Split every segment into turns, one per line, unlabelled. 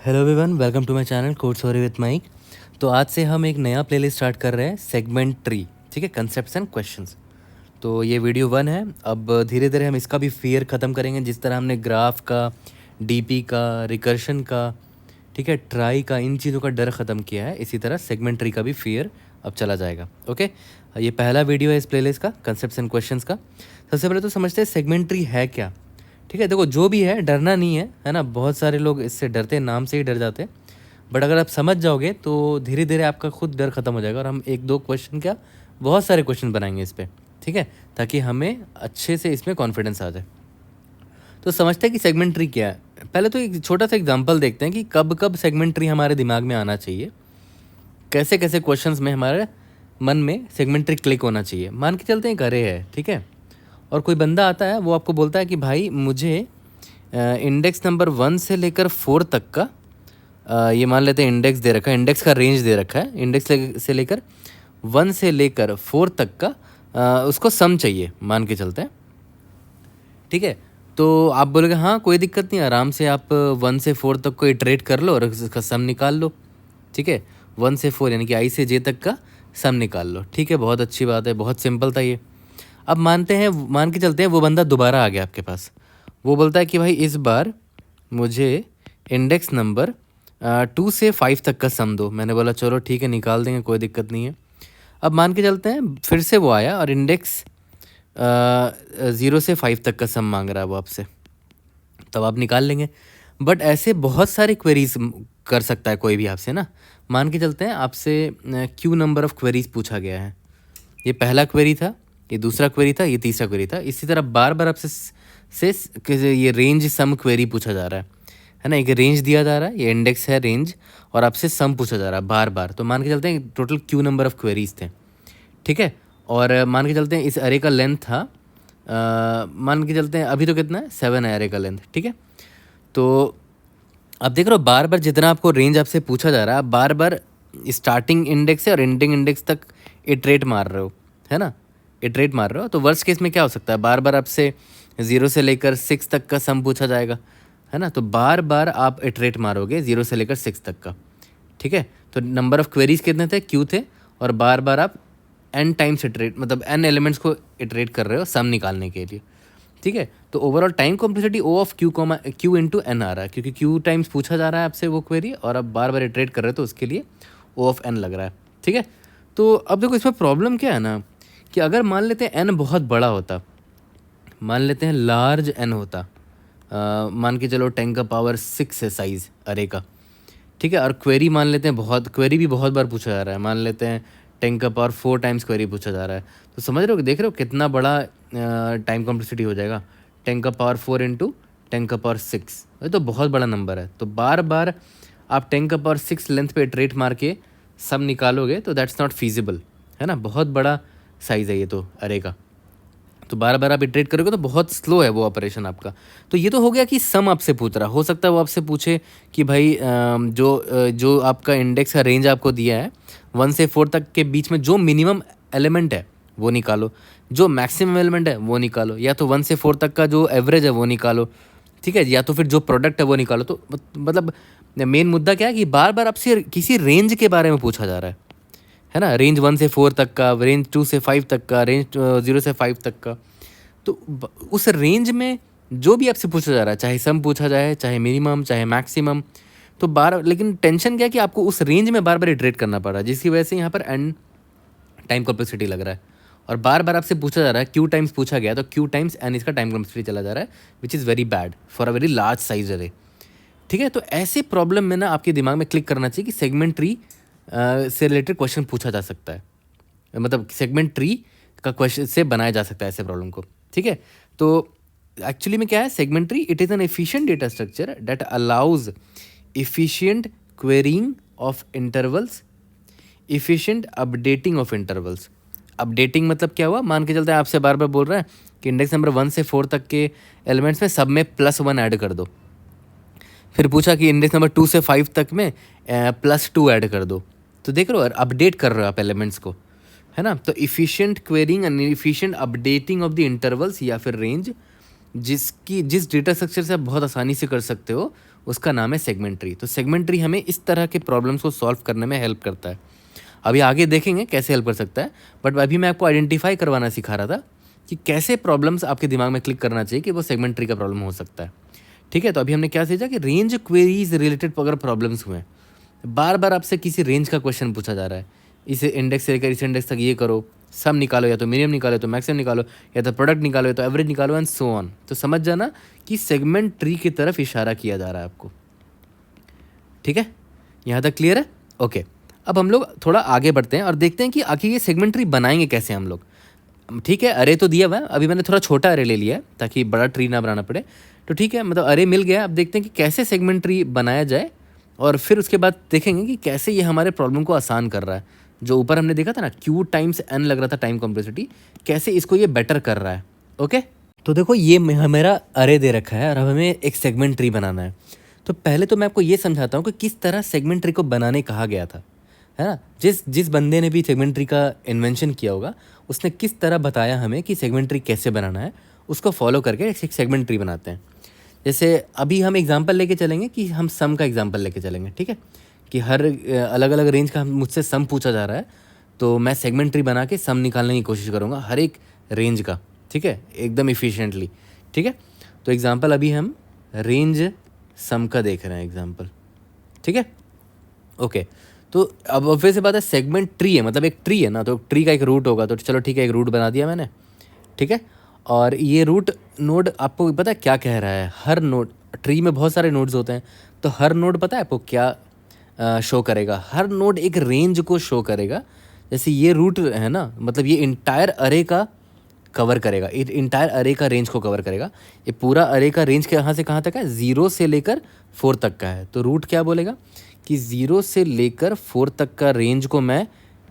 Hello everyone, welcome to my channel code story with Mike. तो आज से हम एक नया प्लेलिस्ट स्टार्ट कर रहे हैं, सेगमेंट ट्री। ठीक है, कंसेप्ट्स एंड क्वेश्चंस। तो ये वीडियो 1 है। अब धीरे धीरे हम इसका भी फियर ख़त्म करेंगे, जिस तरह हमने ग्राफ का, डीपी का, रिकर्शन का, ठीक है, ट्राई का, इन चीज़ों का डर ख़त्म किया है। इसी तरह सेगमेंट ट्री का भी फियर अब चला जाएगा। ओके, ये पहला वीडियो है इस प्लेलिस्ट का, कंसेप्ट्स एंड क्वेश्चंस का। सबसे पहले तो समझते हैं सेगमेंट ट्री है क्या। ठीक है, देखो जो भी है डरना नहीं है ना। बहुत सारे लोग इससे डरते हैं, नाम से ही डर जाते हैं। बट अगर आप समझ जाओगे तो धीरे धीरे आपका खुद डर खत्म हो जाएगा और हम एक दो क्वेश्चन क्या, बहुत सारे क्वेश्चन बनाएंगे इस पर। ठीक है, ताकि हमें अच्छे से इसमें कॉन्फिडेंस आ जाए। तो समझते हैं कि सेगमेंट ट्री क्या है। पहले तो एक छोटा सा एग्जांपल देखते हैं कि कब कब सेगमेंट ट्री हमारे दिमाग में आना चाहिए, कैसे कैसे क्वेश्चंस में हमारे मन में सेगमेंट ट्री क्लिक होना चाहिए। मान के चलते हैं एक अरे है, ठीक है, और कोई बंदा आता है, वो आपको बोलता है कि भाई मुझे इंडेक्स नंबर 1 से लेकर 4 तक का, ये मान लेते हैं इंडेक्स दे रखा है, इंडेक्स का रेंज दे रखा है, इंडेक्स से लेकर 1 से लेकर 4 तक का उसको सम चाहिए, मान के चलते हैं। ठीक है, तो आप बोलोगे हाँ कोई दिक्कत नहीं, आराम से आप 1 से 4 तक को इटरेट कर लो और उसका सम निकाल लो। ठीक है, 1 से 4 यानी कि आई से जे तक का सम निकाल लो। ठीक है, बहुत अच्छी बात है, बहुत सिंपल था ये। अब मान के चलते हैं वो बंदा दोबारा आ गया आपके पास। वो बोलता है कि भाई इस बार मुझे इंडेक्स नंबर 2 से 5 तक का सम दो। मैंने बोला चलो ठीक है, निकाल देंगे, कोई दिक्कत नहीं है। अब मान के चलते हैं फिर से वो आया और इंडेक्स 0 से 5 तक का सम मांग रहा है वो आपसे, तब आप निकाल लेंगे। बट ऐसे बहुत सारे क्वेरीज कर सकता है कोई भी आपसे ना। मान के चलते हैं आपसे क्यू नंबर ऑफ क्वेरीज पूछा गया है। ये पहला क्वेरी था, ये दूसरा क्वेरी था, ये तीसरा क्वेरी था। इसी तरह बार बार आपसे ये रेंज सम क्वेरी पूछा जा रहा है ना। एक रेंज दिया जा रहा है, ये इंडेक्स है रेंज, और आपसे सम पूछा जा रहा है बार बार। तो मान के चलते हैं total Q number of queries थे। ठीक है, और मान के चलते हैं इस अरे का लेंथ था, मान के चलते हैं अभी तो कितना है, 7 है अरे का लेंथ। ठीक है, तो अब देख रहे हो बार बार जितना आपको रेंज आपसे पूछा जा रहा है, आप बार बार स्टार्टिंग इंडेक्स से और एंडिंग इंडेक्स तक इटरेट मार रहे हो, है ना, इटरेट मार रहे हो। तो वर्स्ट केस में क्या हो सकता है, बार बार आपसे 0 से लेकर 6 तक का सम पूछा जाएगा, है ना। तो बार बार आप इटरेट मारोगे 0 से लेकर 6 तक का। ठीक है, तो नंबर ऑफ क्वेरीज कितने थे, क्यू थे, और बार बार आप n टाइम्स इटरेट, मतलब n एलिमेंट्स को इटरेट कर रहे हो सम निकालने के लिए। ठीक है, तो overall time complexity O of Q into N आ रहा है, क्योंकि क्यू टाइम्स पूछा जा रहा है आपसे वो क्वेरी, और आप बार बार इटरेट कर रहे हो, तो उसके लिए ओ ऑफ एन लग रहा है। ठीक है, तो अब देखो इसमें प्रॉब्लम क्या है ना, कि अगर मान लेते हैं एन बहुत बड़ा होता, मान लेते हैं लार्ज एन होता, मान के चलो 10 का पावर 6 है साइज़ अरे का। ठीक है, और क्वेरी मान लेते हैं बहुत, क्वेरी भी बहुत बार पूछा जा रहा है, मान लेते हैं 10 का पावर 4 टाइम्स क्वेरी पूछा जा रहा है। तो समझ रहे हो, देख रहे हो कितना बड़ा टाइम कॉम्प्लेक्सिटी हो जाएगा, 10 का पावर 4 इंटू 10 का पावर 6, ये तो बहुत बड़ा नंबर है। तो बार बार आप 10 का पावर 6 लेंथ पे इटरेट मार के सब निकालोगे तो दैट्स नॉट फीजिबल, है ना। बहुत बड़ा साइज़ है ये तो अरे का, तो बार बार आप इटरेट करोगे तो बहुत स्लो है वो ऑपरेशन आपका। तो ये तो हो गया कि सम आपसे पूछ रहा, हो सकता है वो आपसे पूछे कि भाई जो आपका इंडेक्स का रेंज आपको दिया है 1 से 4 तक के बीच में जो मिनिमम एलिमेंट है वो निकालो, जो मैक्सिमम एलिमेंट है वो निकालो, या तो 1 से 4 तक का जो एवरेज है वो निकालो। ठीक है, या तो फिर जो प्रोडक्ट है वो निकालो। तो मतलब मेन मुद्दा क्या है कि बार बार आपसे किसी रेंज के बारे में पूछा जा रहा है ना। रेंज 1 से 4 तक का, रेंज 2 से 5 तक का, रेंज 0 से 5 तक का। तो उस रेंज में जो भी आपसे पूछा जा रहा है, चाहे सम पूछा जाए, चाहे मिनिमम, चाहे मैक्सिमम, तो लेकिन टेंशन क्या है कि आपको उस रेंज में बार बार इटरेट करना पड़ रहा है, जिसकी वजह से यहाँ पर एन टाइम कॉम्प्लेक्सिटी लग रहा है। और बार बार आपसे पूछा जा रहा है, क्यू टाइम्स पूछा गया, तो क्यू टाइम्स एन इसका टाइम कॉम्प्लेक्सिटी चला जा रहा है, which is very bad for a very large size अरे। ठीक है, तो ऐसे प्रॉब्लम में ना आपके दिमाग में क्लिक करना चाहिए कि सेगमेंट ट्री से रिलेटेड क्वेश्चन पूछा जा सकता है, मतलब सेगमेंट ट्री का क्वेश्चन से बनाया जा सकता है ऐसे प्रॉब्लम को। ठीक है, तो एक्चुअली में क्या है segment tree, it is an efficient data structure that allows efficient querying of intervals, efficient updating of intervals. Updating मतलब क्या हुआ, मान के चलते हैं आपसे बार बार बोल रहा है कि इंडेक्स नंबर 1 से 4 तक के एलिमेंट्स में सब में +1 ऐड कर दो। फिर पूछा कि इंडेक्स नंबर 2 से 5 तक में +2 ऐड कर दो। तो देख रहे हो अपडेट कर रहे हो आप एलिमेंट्स को, है ना। तो efficient querying and efficient updating of the intervals या फिर रेंज, जिस डेटा स्ट्रक्चर से आप बहुत आसानी से कर सकते हो, उसका नाम है सेगमेंट ट्री। तो सेगमेंट ट्री हमें इस तरह के प्रॉब्लम्स को सॉल्व करने में हेल्प करता है। अभी आगे देखेंगे कैसे हेल्प कर सकता है, बट अभी मैं आपको आइडेंटिफाई करवाना सिखा रहा था कि कैसे प्रॉब्लम्स आपके दिमाग में क्लिक करना चाहिए कि वो सेगमेंट ट्री का प्रॉब्लम हो सकता है। ठीक है, तो अभी हमने क्या सीखा कि रेंज क्वेरीज रिलेटेड अगर प्रॉब्लम्स हुए, बार बार आपसे किसी रेंज का क्वेश्चन पूछा जा रहा है, इस इंडेक्स से लेकर इस इंडेक्स तक ये करो, सम निकालो, या तो मिनिमम निकालो, या तो मैक्सिमम निकालो, या तो प्रोडक्ट निकालो, या तो एवरेज निकालो, एंड सो ऑन। तो समझ जाना कि सेगमेंट ट्री की तरफ इशारा किया जा रहा है आपको। ठीक है, यहाँ तक क्लियर है? ओके, अब हम लोग थोड़ा आगे बढ़ते हैं और देखते हैं कि आखिर ये सेगमेंट ट्री बनाएंगे कैसे हम लोग। ठीक है, अरे तो दिया हुआ है, अभी मैंने थोड़ा छोटा अरे ले लिया है ताकि बड़ा ट्री ना बनाना पड़े। तो ठीक है, मतलब अरे मिल गया। अब देखते हैं कि कैसे सेगमेंट ट्री बनाया जाए, और फिर उसके बाद देखेंगे कि कैसे ये हमारे प्रॉब्लम को आसान कर रहा है। जो ऊपर हमने देखा था ना, Q टाइम्स N लग रहा था टाइम कॉम्प्लेक्सिटी, कैसे इसको ये बेटर कर रहा है। ओके, तो देखो ये मेरा अरे दे रखा है और अब हमें एक सेगमेंट ट्री बनाना है। तो पहले तो मैं आपको ये समझाता हूँ कि किस तरह सेगमेंट ट्री को बनाने कहा गया था, है ना। जिस जिस बंदे ने भी सेगमेंट ट्री का इन्वेंशन किया होगा, उसने किस तरह बताया हमें कि सेगमेंट ट्री कैसे बनाना है, उसको फॉलो करके एक सेगमेंट ट्री बनाते हैं। जैसे अभी हम एग्जांपल लेके चलेंगे कि हम सम का एग्जांपल लेके चलेंगे। ठीक है, कि हर अलग अलग रेंज का मुझसे सम पूछा जा रहा है, तो मैं सेगमेंट ट्री बना के सम निकालने की कोशिश करूँगा हर एक रेंज का। ठीक है, एकदम इफिशिएंटली। ठीक है, तो एग्जांपल अभी हम रेंज सम का देख रहे हैं एग्जांपल। ठीक है, ओके। तो अब फिर से बात है, सेगमेंट ट्री है, मतलब एक ट्री है ना, तो ट्री का एक रूट होगा। तो चलो ठीक है, एक रूट बना दिया मैंने। ठीक है, और ये रूट नोड आपको पता है क्या कह रहा है। हर नोड, ट्री में बहुत सारे नोड्स होते हैं, तो हर नोड पता है आपको क्या शो करेगा। हर नोड एक रेंज को शो करेगा। जैसे ये रूट है ना, मतलब ये इंटायर अरे का कवर करेगा, इंटायर अरे का रेंज को कवर करेगा। ये पूरा अरे का रेंज कहाँ से कहाँ तक है, 0 से लेकर 4 तक का है। तो रूट क्या बोलेगा कि 0 से लेकर 4 तक का रेंज को मैं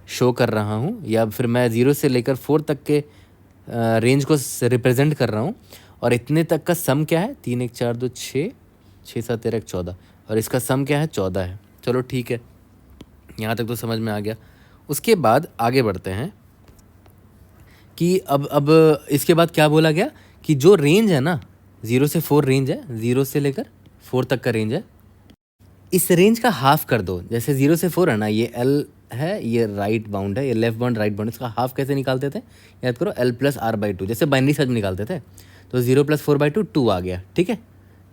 शो कर रहा हूँ, या फिर मैं 0 से लेकर 4 तक के रेंज को रिप्रेजेंट कर रहा हूँ। और इतने तक का सम क्या है, 3 1 4 2 6, 6 7 13 14, और इसका सम क्या है, 14 है। चलो ठीक है, यहाँ तक तो समझ में आ गया। उसके बाद आगे बढ़ते हैं कि अब इसके बाद क्या बोला गया कि जो रेंज है ना, 0 से 4 रेंज है, 0 से लेकर 4 तक का रेंज है, इस रेंज का हाफ कर दो। जैसे 0 से 4 है ना, ये L है, ये राइट बाउंड है, ये लेफ्ट बाउंड राइट बाउंड। इसका हाफ कैसे निकालते थे, याद करो, L + R/2, जैसे बाइनरी सर्च में निकालते थे। तो 0 + 4/2 2 आ गया। ठीक है,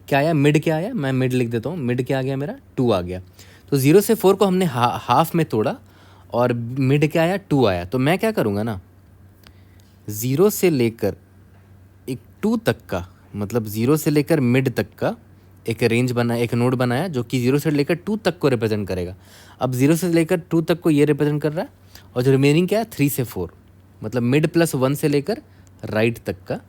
क्या आया, मिड क्या आया, मैं मिड लिख देता हूँ। मिड क्या आ गया मेरा, 2 आ गया। तो 0 से 4 को हमने हाफ में तोड़ा, और मिड क्या आया, 2 आया। तो मैं क्या करूँगा ना, 0 से लेकर एक 2 तक का, मतलब 0 से लेकर मिड तक का एक रेंज बना, एक नोड बनाया जो कि 0 से लेकर 2 तक को रिप्रेजेंट करेगा। अब 0 से लेकर 2 तक को ये रिप्रेजेंट कर रहा है, और जो रिमेनिंग क्या है, 3 से 4, मतलब मिड + 1 से लेकर राइट तक का।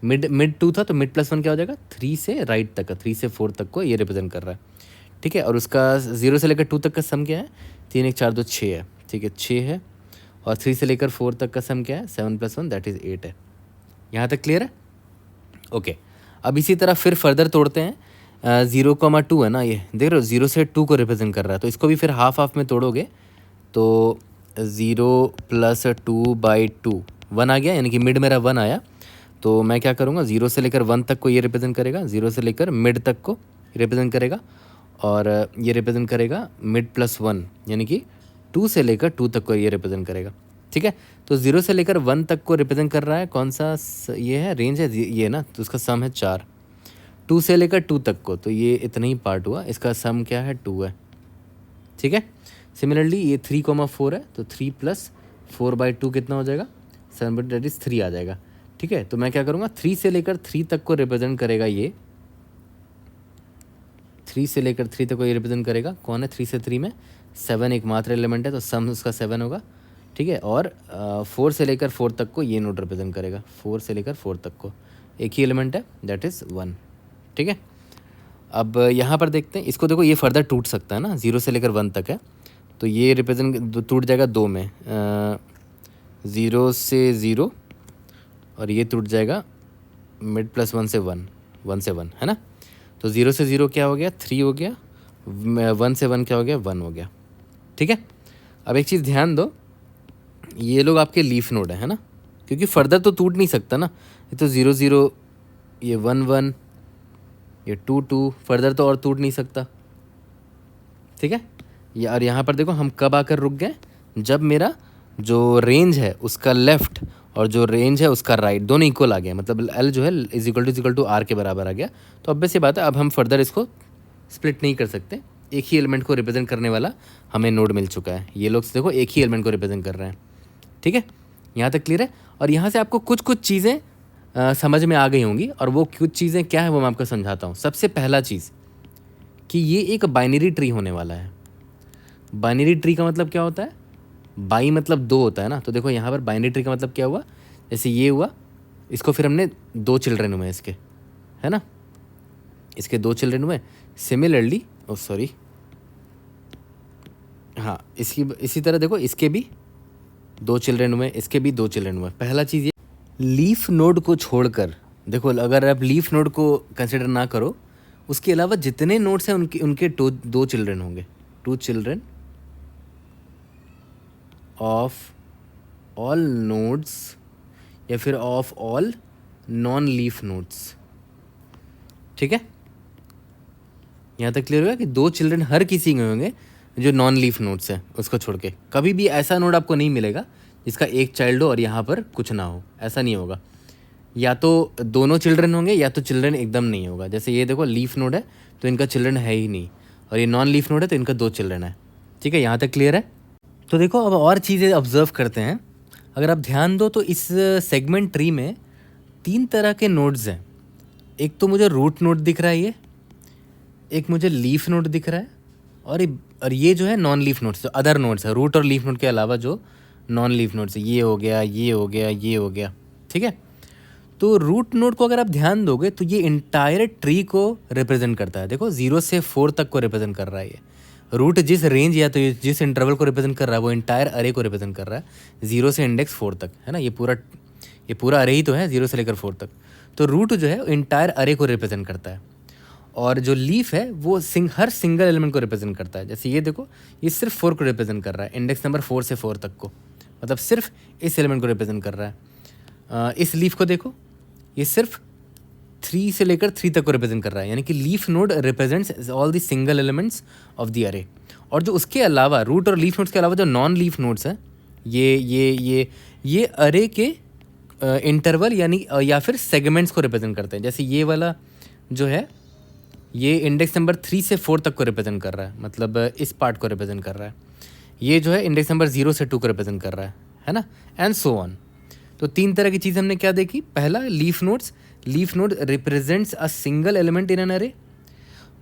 मिड 2 था, तो मिड + 1 क्या हो जाएगा, 3 से राइट तक का, 3 से 4 तक को ये रिप्रेजेंट कर रहा है। ठीक है, और उसका 0 से लेकर 2 तक का सम क्या है, 3 1 4 2 6 है। ठीक है, 6 है, और 3 से लेकर 4 तक का सम क्या है, 7 + 1 दैट इज़ 8 है। यहाँ तक क्लियर है? ओके, अब इसी तरह फिर फर्दर तोड़ते हैं। 0,2 है ना, ये देख रहे हो, 0 से 2 को रिप्रेजेंट कर रहा है। तो इसको भी फिर हाफ में तोड़ोगे, तो 0 + 2/2 1 आ गया, यानी कि मिड मेरा 1 आया। तो मैं क्या करूँगा, 0 से लेकर 1 तक को ये रिप्रेजेंट करेगा, 0 से लेकर मिड तक को रिप्रेजेंट करेगा, और ये रिप्रेजेंट करेगा मिड + 1, यानी कि 2 से लेकर 2 तक को ये रिप्रेजेंट करेगा। ठीक है, तो 0 से लेकर 1 तक को रिप्रेजेंट कर रहा है कौन सा, ये है रेंज है ये ना, तो उसका सम है 4। 2 से लेकर 2 तक को, तो ये इतना ही पार्ट हुआ, इसका सम क्या है, 2 है। ठीक है, सिमिलरली ये 3,4 है, तो 3 + 4/2 कितना हो जाएगा, 7, दैट इज़ 3 आ जाएगा। ठीक है, तो मैं क्या करूँगा, 3 से लेकर 3 तक को रिप्रेजेंट करेगा ये, 3 से लेकर 3 तक को ये रिप्रेजेंट करेगा। कौन है 3 से 3 में, 7 एक मात्र एलिमेंट है, तो सम उसका 7 होगा। ठीक है, और 4 से लेकर 4 तक को ये नोड रिप्रेजेंट करेगा, 4 से लेकर 4 तक को एक ही एलिमेंट है, दैट इज़ 1। ठीक है, अब यहाँ पर देखते हैं इसको, देखो ये फर्दर टूट सकता है ना, 0 से लेकर 1 तक है, तो ये रिप्रेजेंट टूट जाएगा 2 में, 0 से 0, और ये टूट जाएगा मिड + 1 से 1, 1 से 1 है ना। तो 0 से 0 क्या हो गया, 3 हो गया, 1 से 1 क्या हो गया, 1 हो गया। ठीक है, अब एक चीज़ ध्यान दो, ये लोग आपके लीफ नोड है ना, क्योंकि फर्दर तो टूट नहीं सकता ना। ये तो 0 0, ये 1 1, ये 2 2 फर्दर तो और टूट नहीं सकता, ठीक है। और यहाँ पर देखो हम कब आकर रुक गए, जब मेरा जो रेंज है उसका लेफ़्ट और जो रेंज है उसका राइट दोनों इक्वल आ गया, मतलब एल जो है इज इक्वल टू आर के बराबर आ गया। तो अब से बात है, अब हम फर्दर इसको स्प्लिट नहीं कर सकते, एक ही एलिमेंट को रिप्रेजेंट करने वाला हमें नोड मिल चुका है। ये लोग देखो एक ही एलिमेंट को रिप्रेजेंट कर रहे हैं, ठीक है। यहाँ तक क्लियर है। और यहाँ से आपको कुछ कुछ चीज़ें समझ में आ गई होंगी, और वो कुछ चीज़ें क्या है वो मैं आपको समझाता हूँ। सबसे पहला चीज़ कि ये एक बाइनरी ट्री होने वाला है। बाइनरी ट्री का मतलब क्या होता है, बाई मतलब दो होता है ना, तो देखो यहाँ पर बाइनरी ट्री का मतलब क्या हुआ, जैसे ये हुआ, इसको फिर हमने 2 चिल्ड्रन हुए इसके, है ना, इसके 2 चिल्ड्रन हुए। सिमिलरली सॉरी हाँ, इसी तरह देखो इसके भी 2 चिल्ड्रन हुए, इसके भी 2 चिल्ड्रन हुए। पहला चीज़ ये, लीफ नोड को छोड़कर देखो, अगर आप लीफ नोड को कंसिडर ना करो, उसके अलावा जितने नोड्स हैं उनके 2 चिल्ड्रन होंगे, 2 चिल्ड्रन ऑफ ऑल नोड्स या फिर of all non leaf nodes, ठीक है। यहाँ तक क्लियर हुआ कि 2 चिल्ड्रन हर किसी के होंगे जो नॉन लीफ नोड्स हैं उसको छोड़ के। कभी भी ऐसा नोड आपको नहीं मिलेगा जिसका एक चाइल्ड हो और यहाँ पर कुछ ना हो, ऐसा नहीं होगा। या तो दोनों चिल्ड्रन होंगे या तो चिल्ड्रन एकदम नहीं होगा। जैसे ये देखो लीफ नोड है तो इनका चिल्ड्रन है ही नहीं, और ये नॉन लीफ नोड है तो इनका 2 चिल्ड्रन है, ठीक है। यहाँ तक क्लियर है। तो देखो अब और चीज़ें ऑब्जर्व करते हैं। अगर आप ध्यान दो तो इस सेगमेंट ट्री में 3 तरह के नोड्स हैं। एक तो मुझे रूट नोड दिख रहा है, ये एक मुझे लीफ नोड दिख रहा है, और ये जो है नॉन लीफ नोड्स, जो अदर नोड्स है, रूट और लीफ नोड के अलावा जो नॉन लीफ नोड्स है, ये हो गया, ये हो गया, ये हो गया, ठीक है। तो रूट नोड को अगर आप ध्यान दोगे तो ये इंटायर ट्री को रिप्रेजेंट करता है। देखो 0 से 4 तक को रिप्रेजेंट कर रहा है ये रूट। जिस रेंज या तो जिस इंटरवल को रिप्रेजेंट कर रहा है वो इंटायर अरे को रिप्रेजेंट कर रहा है, 0 से इंडेक्स 4 तक, है ना। ये पूरा अरे ही तो है, 0 से लेकर 4 तक। तो रूट जो है इंटायर अरे को रिप्रेजेंट करता है, और जो लीफ है वो हर सिंगल एलिमेंट को रिप्रेजेंट करता है। जैसे ये देखो, ये सिर्फ 4 को रिप्रेजेंट कर रहा है, इंडेक्स नंबर 4 से 4 तक को, मतलब सिर्फ इस एलिमेंट को रिप्रेजेंट कर रहा है। इस लीफ को देखो, ये सिर्फ 3 से लेकर 3 तक को रिप्रेजेंट कर रहा है, यानी कि leaf node represents all the single elements of the अरे। और जो उसके अलावा रूट और लीफ नोड्स के अलावा जो नॉन लीफ नोड्स हैं, ये अरे के इंटरवल यानी या फिर सेगमेंट्स को रिप्रेजेंट करते हैं। जैसे ये वाला जो है ये इंडेक्स नंबर 3 से 4 तक को रिप्रेजेंट कर रहा है, मतलब इस पार्ट को रिप्रेजेंट कर रहा है। ये जो है इंडेक्स नंबर 0 से 2 को रिप्रेजेंट कर रहा है ना, एंड सो ऑन। तो 3 तरह की चीज़ हमने क्या देखी। पहला leaf nodes, leaf node represents a single element in an array.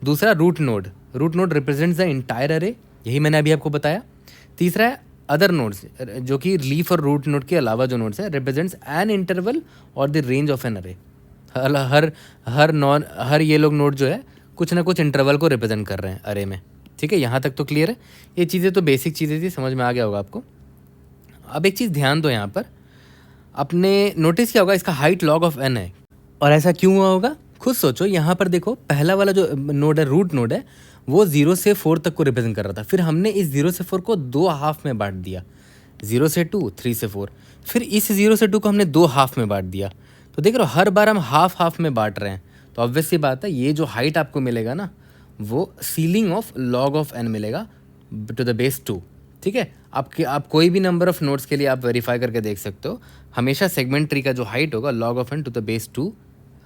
दूसरा root node represents the entire array, यही मैंने अभी आपको बताया। तीसरा है अदर नोड्स, जो कि लीफ और रूट नोड के अलावा जो नोड्स है, रिप्रेजेंट्स एन इंटरवल और द रेंज ऑफ एन अरे। हर ये लोग नोड जो है कुछ ना कुछ इंटरवल को रिप्रेजेंट कर रहे हैं अरे में, ठीक है। यहाँ तक तो क्लियर है। ये चीज़ें तो बेसिक चीज़ें थी, समझ में आ गया होगा आपको। अब एक चीज़ ध्यान दो, यहाँ पर आपने नोटिस किया होगा इसका हाइट लॉग ऑफ एन है, और ऐसा क्यों हुआ होगा खुद सोचो। यहाँ पर देखो पहला वाला जो नोड है, रूट नोड है, वो 0 से 4 तक को रिप्रेजेंट कर रहा था। फिर हमने इस 0 से 4 को 2 हाफ में बांट दिया, 0 से 2, 3 से 4। फिर इस 0 से 2 को हमने 2 हाफ में बांट दिया। तो देख रहे हो, हर बार हम हाफ में बांट रहे हैं। तो ऑब्वियस सी बात है, ये जो हाइट आपको मिलेगा ना, वो ceiling of log of n मिलेगा टू द बेस 2, ठीक है। आप कोई भी नंबर ऑफ नोड्स के लिए आप वेरीफाई करके देख सकते हो, हमेशा सेगमेंट ट्री का जो हाइट होगा log of n to the base 2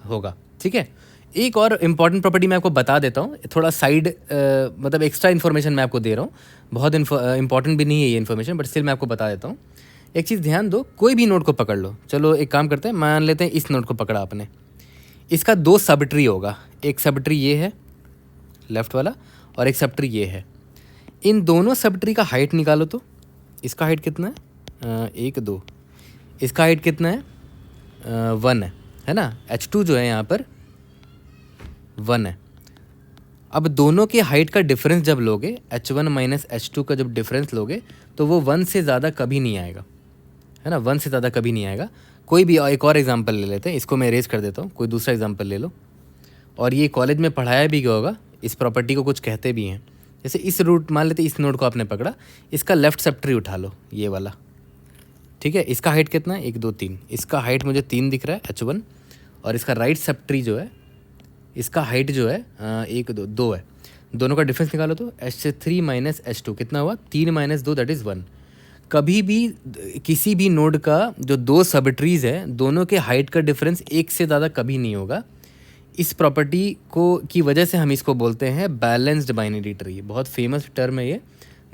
होगा, ठीक है। एक और इम्पॉर्टेंट प्रॉपर्टी मैं आपको बता देता हूँ, थोड़ा साइड मतलब एक्स्ट्रा इन्फॉर्मेशन मैं आपको दे रहा हूँ, बहुत इंपॉर्टेंट भी नहीं है ये इन्फॉर्मेशन, बट स्टिल मैं आपको बता देता हूँ। एक चीज़ ध्यान दो, कोई भी नोड को पकड़ लो। चलो एक काम करते हैं, मान लेते हैं इस नोड को पकड़ा आपने, इसका 2 सब ट्री होगा। एक सब ट्री ये है लेफ्ट वाला, और एक सब ट्री ये है। इन दोनों सब ट्री का हाइट निकालो तो इसका हाइट कितना है, 1 2। इसका हाइट कितना है, 1 है ना। H2 जो है यहाँ पर 1 है। अब दोनों के हाइट का डिफरेंस जब लोगे, H1 माइनस H2 का जब डिफरेंस लोगे, तो वो 1 से ज़्यादा कभी नहीं आएगा, है ना। 1 से ज़्यादा कभी नहीं आएगा। कोई भी एक और एग्जांपल ले लेते हैं, इसको मैं इरेज कर देता हूँ, कोई दूसरा एग्जांपल ले लो। और ये कॉलेज में पढ़ाया भी गया होगा, इस प्रॉपर्टी को कुछ कहते भी हैं। जैसे इस रूट, मान लेते इस नोड को आपने पकड़ा, इसका लेफ्ट सब ट्री उठा लो, ये वाला, ठीक है। इसका हाइट कितना है, 1 2 3। इसका हाइट मुझे 3 दिख रहा है, H1। और इसका राइट सब ट्री जो है इसका हाइट जो है 1 2 2 है, दोनों का डिफरेंस निकालो तो H3 माइनस H2 कितना हुआ, 3 माइनस 2 दैट इज़ 1। कभी भी किसी भी नोड का जो दो सब ट्रीज़ है दोनों के हाइट का डिफरेंस एक से ज़्यादा कभी नहीं होगा। इस प्रॉपर्टी को की वजह से हम इसको बोलते हैं बैलेंस्ड बाइनरी ट्री। बहुत फेमस टर्म है ये,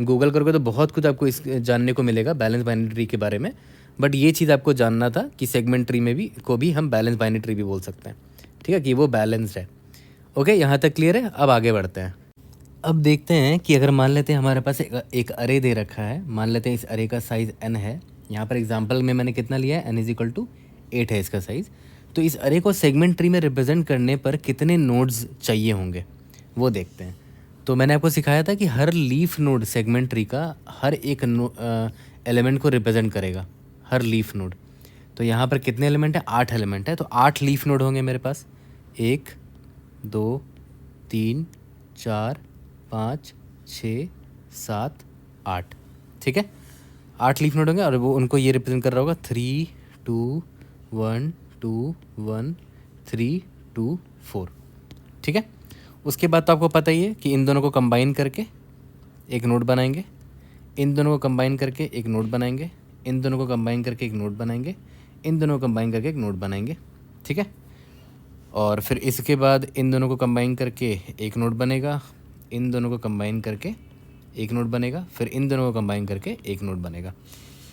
गूगल करोगे तो बहुत कुछ आपको इस जानने को मिलेगा बैलेंस बाइनरी ट्री के बारे में। बट ये चीज़ आपको जानना था कि सेगमेंट ट्री में भी को भी हम बैलेंस बाइनरी ट्री भी बोल सकते हैं, ठीक है, कि वो बैलेंस्ड है। ओके, यहाँ तक क्लियर है। अब आगे बढ़ते हैं। अब देखते हैं कि अगर मान लेते हैं हमारे पास एक अरे दे रखा है, मान लेते हैं इस अरे का साइज़ n है। यहाँ पर एग्जांपल में मैंने कितना लिया है, n इज इक्वल टू 8 है इसका साइज़। तो इस अरे को सेगमेंट ट्री में रिप्रेजेंट करने पर कितने नोड्स चाहिए होंगे वो देखते हैं। तो मैंने आपको सिखाया था कि हर लीफ नोड सेगमेंट ट्री का हर एक एलिमेंट को रिप्रेजेंट करेगा, हर लीफ नोड। तो यहाँ पर कितने एलिमेंट है, 8 एलिमेंट है, तो 8 लीफ नोड होंगे मेरे पास। 1 2 3 4 5 6 7 8, ठीक है, 8 लीफ नोड होंगे और वो उनको ये रिप्रेजेंट कर रहा होगा 3 2 1 2 1 3 2 4, ठीक है। उसके बाद तो आपको पता ही है कि इन दोनों को कंबाइन करके एक नोड बनाएंगे, इन दोनों को कंबाइन करके एक नोड बनाएंगे, इन दोनों को कंबाइन करके एक नोड बनाएंगे, इन दोनों को कंबाइन करके एक नोड बनाएंगे, ठीक है। और फिर इसके बाद इन दोनों को कंबाइन करके एक नोड बनेगा, इन दोनों को कंबाइन करके एक नोड बनेगा, फिर इन दोनों को कंबाइन करके एक नोड बनेगा,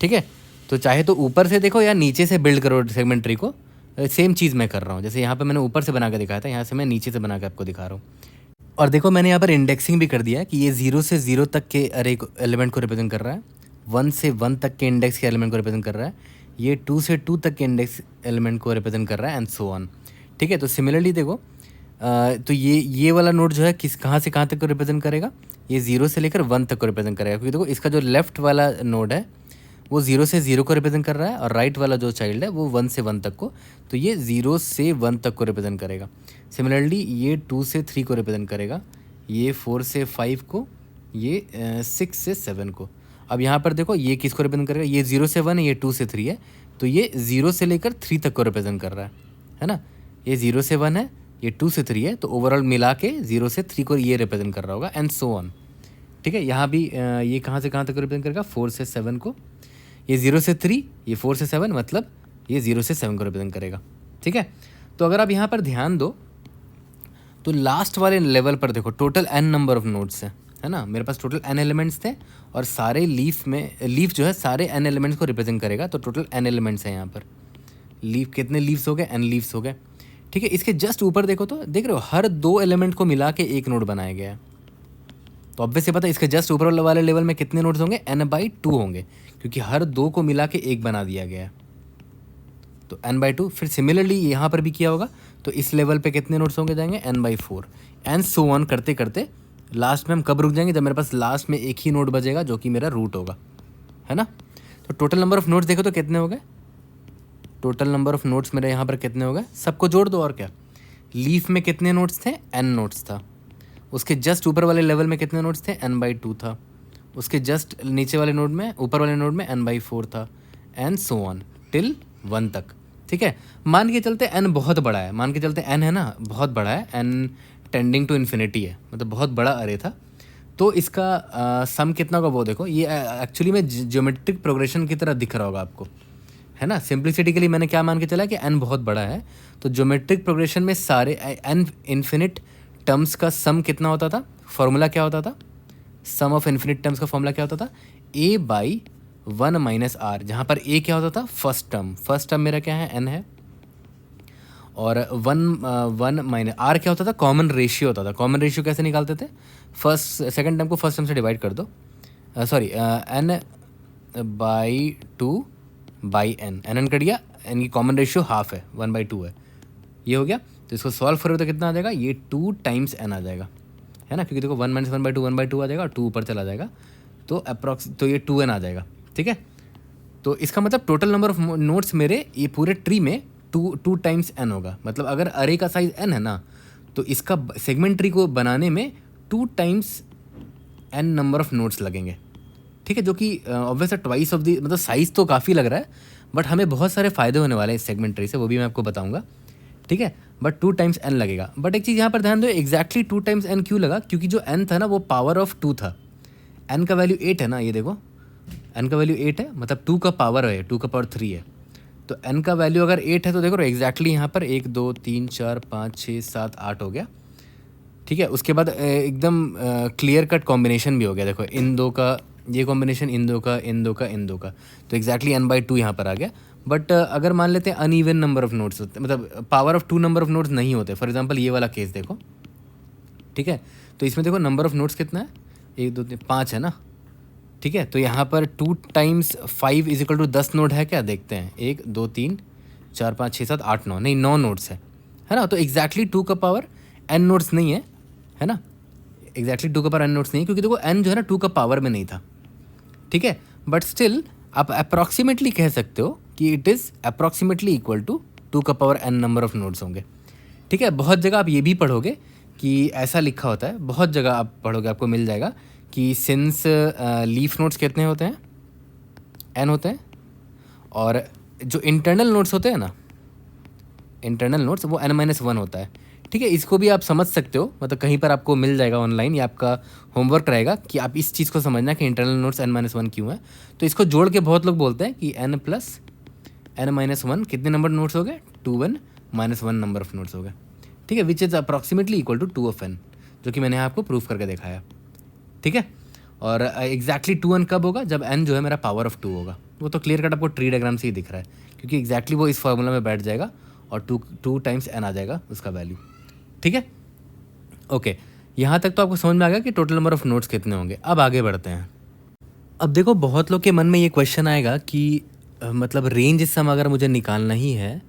ठीक है। तो चाहे तो ऊपर से देखो या नीचे से बिल्ड करो सेगमेंट ट्री को, सेम चीज़ मैं कर रहा हूँ। जैसे यहाँ पे मैंने ऊपर से बना के दिखाया था, यहाँ से मैं नीचे से बना के आपको दिखा रहा हूँ। और देखो मैंने यहाँ पर इंडेक्सिंग भी कर दिया है कि ये 0 से 0 तक के अरे एलिमेंट को रिप्रेजेंट कर रहा है, 1 से 1 तक के इंडेक्स के एलिमेंट को रिप्रेजेंट कर रहा है, ये 2 से 2 तक के इंडेक्स एलिमेंट को रिप्रेजेंट कर रहा है, एंड सो ऑन, ठीक है। तो सिमिलरली देखो तो ये वाला नोड जो है कहाँ से कहाँ तक को रिप्रेजेंट करेगा, ये 0 से लेकर 1 तक को रिप्रेजेंट करेगा, क्योंकि देखो इसका जो लेफ्ट वाला नोड है वो 0 से 0 को रिप्रेजेंट कर रहा है और राइट वाला जो चाइल्ड है वो 1 से 1 तक को, तो ये 0 से 1 तक को रिप्रेजेंट करेगा। सिमिलरली ये 2 से 3 को रिप्रेजेंट करेगा, ये 4 से 5 को, ये 6 से 7 को। अब यहाँ पर देखो ये किसको रिप्रेजेंट करेगा, ये 0 से 1 है, ये 2 से 3 है, तो ये 0 से लेकर 3 तक को रिप्रेजेंट कर रहा है ना। ये 0 से 1 है, ये 2 से 3 है, तो ओवरऑल मिला के 0 से 3 को ये रिप्रेजेंट कर रहा होगा, एंड सो ऑन, ठीक है। यहाँ भी ये कहाँ से कहाँ तक रिप्रेजेंट करेगा, 4 से 7 को, ये 0 से 3, ये 4 से 7, मतलब ये 0 से 7 को रिप्रेजेंट करेगा, ठीक है। तो अगर आप यहाँ पर ध्यान दो तो लास्ट वाले लेवल पर देखो total n number of nodes है ना, मेरे पास टोटल n एलिमेंट्स थे और सारे लीफ जो है सारे n एलिमेंट्स को रिप्रेजेंट करेगा, तो टोटल n एलिमेंट्स हैं यहाँ पर। लीफ कितने लीव्स हो गए, n लीव्स हो गए, ठीक है। इसके जस्ट ऊपर देखो तो देख रहे हो हर 2 एलिमेंट को मिला के एक नोड बनाया गया है, तो ऑब्वियसली पता है इसके जस्ट ऊपर वाले लेवल में कितने नोड्स होंगे, n/2 होंगे, क्योंकि हर 2 को मिला के एक बना दिया गया है, तो n/2। फिर सिमिलरली यहाँ पर भी किया होगा, तो इस लेवल पे कितने नोड्स होंगे जाएंगे, n/4, एंड सो ऑन करते करते लास्ट में हम कब रुक जाएंगे, जब मेरे पास लास्ट में एक ही नोड बचेगा जो कि मेरा रूट होगा, है ना। तो टोटल नंबर ऑफ नोड्स देखो तो कितने हो गए, टोटल नंबर ऑफ नोड्स मेरे यहाँ पर कितने हो गए, सबको जोड़ दो और क्या। लीफ में कितने नोड्स थे, n नोड्स था, उसके जस्ट ऊपर वाले लेवल में कितने नोड्स थे, n/2 था, उसके जस्ट नीचे वाले नोड में ऊपर वाले नोड में n/4 था, एंड सो ऑन टिल 1 तक, ठीक है। मान के चलते n बहुत बड़ा है, मान के चलते n है ना बहुत बड़ा है, n टेंडिंग टू इन्फिनिटी है, मतलब बहुत बड़ा अरे था, तो इसका सम कितना होगा वो देखो। ये एक्चुअली में ज्योमेट्रिक प्रोग्रेशन की तरह दिख रहा होगा आपको, है ना। सिंप्लिसिटी के लिए मैंने क्या मान के चला कि n बहुत बड़ा है, तो ज्योमेट्रिक प्रोग्रेशन में सारे n इन्फिनिट टर्म्स का सम कितना होता था, फॉर्मूला क्या होता था, सम ऑफ इन्फिनिट टर्म्स का फॉर्मूला क्या होता था, a/1 - r, जहाँ पर a क्या होता था, फर्स्ट टर्म मेरा क्या है, n है, और 1 - r क्या होता था, कॉमन रेशियो होता था। कॉमन रेशियो कैसे निकालते थे, सेकंड टर्म को फर्स्ट टर्म से डिवाइड कर दो, सॉरी n/2/n कट गया, n की कॉमन रेशियो हाफ है, 1/2 है, ये हो गया। तो इसको सॉल्व करोगे तो कितना आ जाएगा, ये 2 टाइम्स n आ जाएगा, है ना, क्योंकि देखो 1 - 1/2 1/2 आ जाएगा और 2 ऊपर चला जाएगा, तो तो ये 2n आ जाएगा, ठीक है। तो इसका मतलब टोटल नंबर ऑफ नोड्स मेरे ये पूरे ट्री में 2 टाइम्स n होगा। मतलब अगर अरे का साइज n है ना, तो इसका सेगमेंट ट्री को बनाने में 2 times n number of nodes लगेंगे, ठीक है, जो कि ऑब्वियसली ट्वाइस ऑफ दी, मतलब साइज़ तो काफ़ी लग रहा है, बट हमें बहुत सारे फ़ायदे होने वाले हैं इस सेगमेंट ट्री से, वो भी मैं आपको बताऊंगा, ठीक है। बट 2 टाइम्स n लगेगा। बट एक चीज़ यहाँ पर ध्यान दो, एग्जैक्टली 2 टाइम्स n क्यों लगा, क्योंकि जो n था ना वो पावर ऑफ 2 था। n का वैल्यू 8 है ना, ये देखो n का वैल्यू 8 है, मतलब 2 का पावर है, 2 का पावर 3 है। तो n का वैल्यू अगर 8 है तो देखो एग्जैक्टली यहाँ पर 1 2 3 4 5 6 7 8 हो गया। ठीक है, उसके बाद एकदम क्लियर कट कॉम्बिनेशन भी हो गया। देखो इन दो का ये कॉम्बिनेशन, इन दो का, इन दो का, इन दो का, तो एग्जैक्टली n/2 यहाँ पर आ गया। बट अगर मान लेते हैं अनइवन नंबर ऑफ नोट्स होते, मतलब power of 2 number of notes नहीं होते, फॉर एग्जांपल ये वाला केस देखो। ठीक है, तो इसमें देखो नंबर ऑफ नोट्स कितना है, 1 2 3 5 है ना। ठीक है, तो यहाँ पर 2 times 5 is equal to 10 node है क्या, देखते हैं 1 2 3 4 5 6 7 8 9, नहीं 9 नोट्स है ना। तो एग्जैक्टली 2 का पावर n नोट्स नहीं है ना, एग्जैक्टली 2 का पावर n नोट्स नहीं है, क्योंकि देखो n जो है ना 2 का पावर में नहीं था। ठीक है, बट स्टिल आप अप्रॉक्सीमेटली कह सकते हो कि it is approximately equal to 2 का power n number of nodes होंगे। ठीक है, बहुत जगह आप ये भी पढ़ोगे कि ऐसा लिखा होता है, बहुत जगह आप पढ़ोगे, आपको मिल जाएगा कि सिंस लीफ नोट्स कितने होते हैं, n होते हैं, और जो इंटरनल नोट्स होते हैं ना, इंटरनल नोट्स वो n-1 होता है। ठीक है, इसको भी आप समझ सकते हो, मतलब कहीं पर आपको मिल जाएगा ऑनलाइन, या आपका होमवर्क रहेगा कि आप इस चीज़ को समझना कि इंटरनल नोट्स n-1 क्यों है। तो इसको जोड़ के बहुत लोग बोलते हैं कि n प्लस n-1 कितने नंबर नोट्स हो गए, 2n-1 नंबर ऑफ नोट्स हो गए। ठीक है, which is approximately equal to 2 of n, जो कि मैंने आपको प्रूफ करके दिखाया। ठीक है, और एग्जैक्टली 2n कब होगा, जब n जो है मेरा पावर ऑफ 2 होगा। वो तो क्लियर कट आपको ट्री डायग्राम से ही दिख रहा है, क्योंकि एग्जैक्टली वो इस फॉर्मूला में बैठ जाएगा और 2 टाइम्स n आ जाएगा उसका वैल्यू। ठीक है, ओके, यहाँ तक तो आपको समझ में आ गया कि टोटल नंबर ऑफ नोट्स कितने होंगे। अब आगे बढ़ते हैं। अब देखो बहुत लोग के मन में ये क्वेश्चन आएगा कि मतलब रेंज सम अगर मुझे निकालना ही है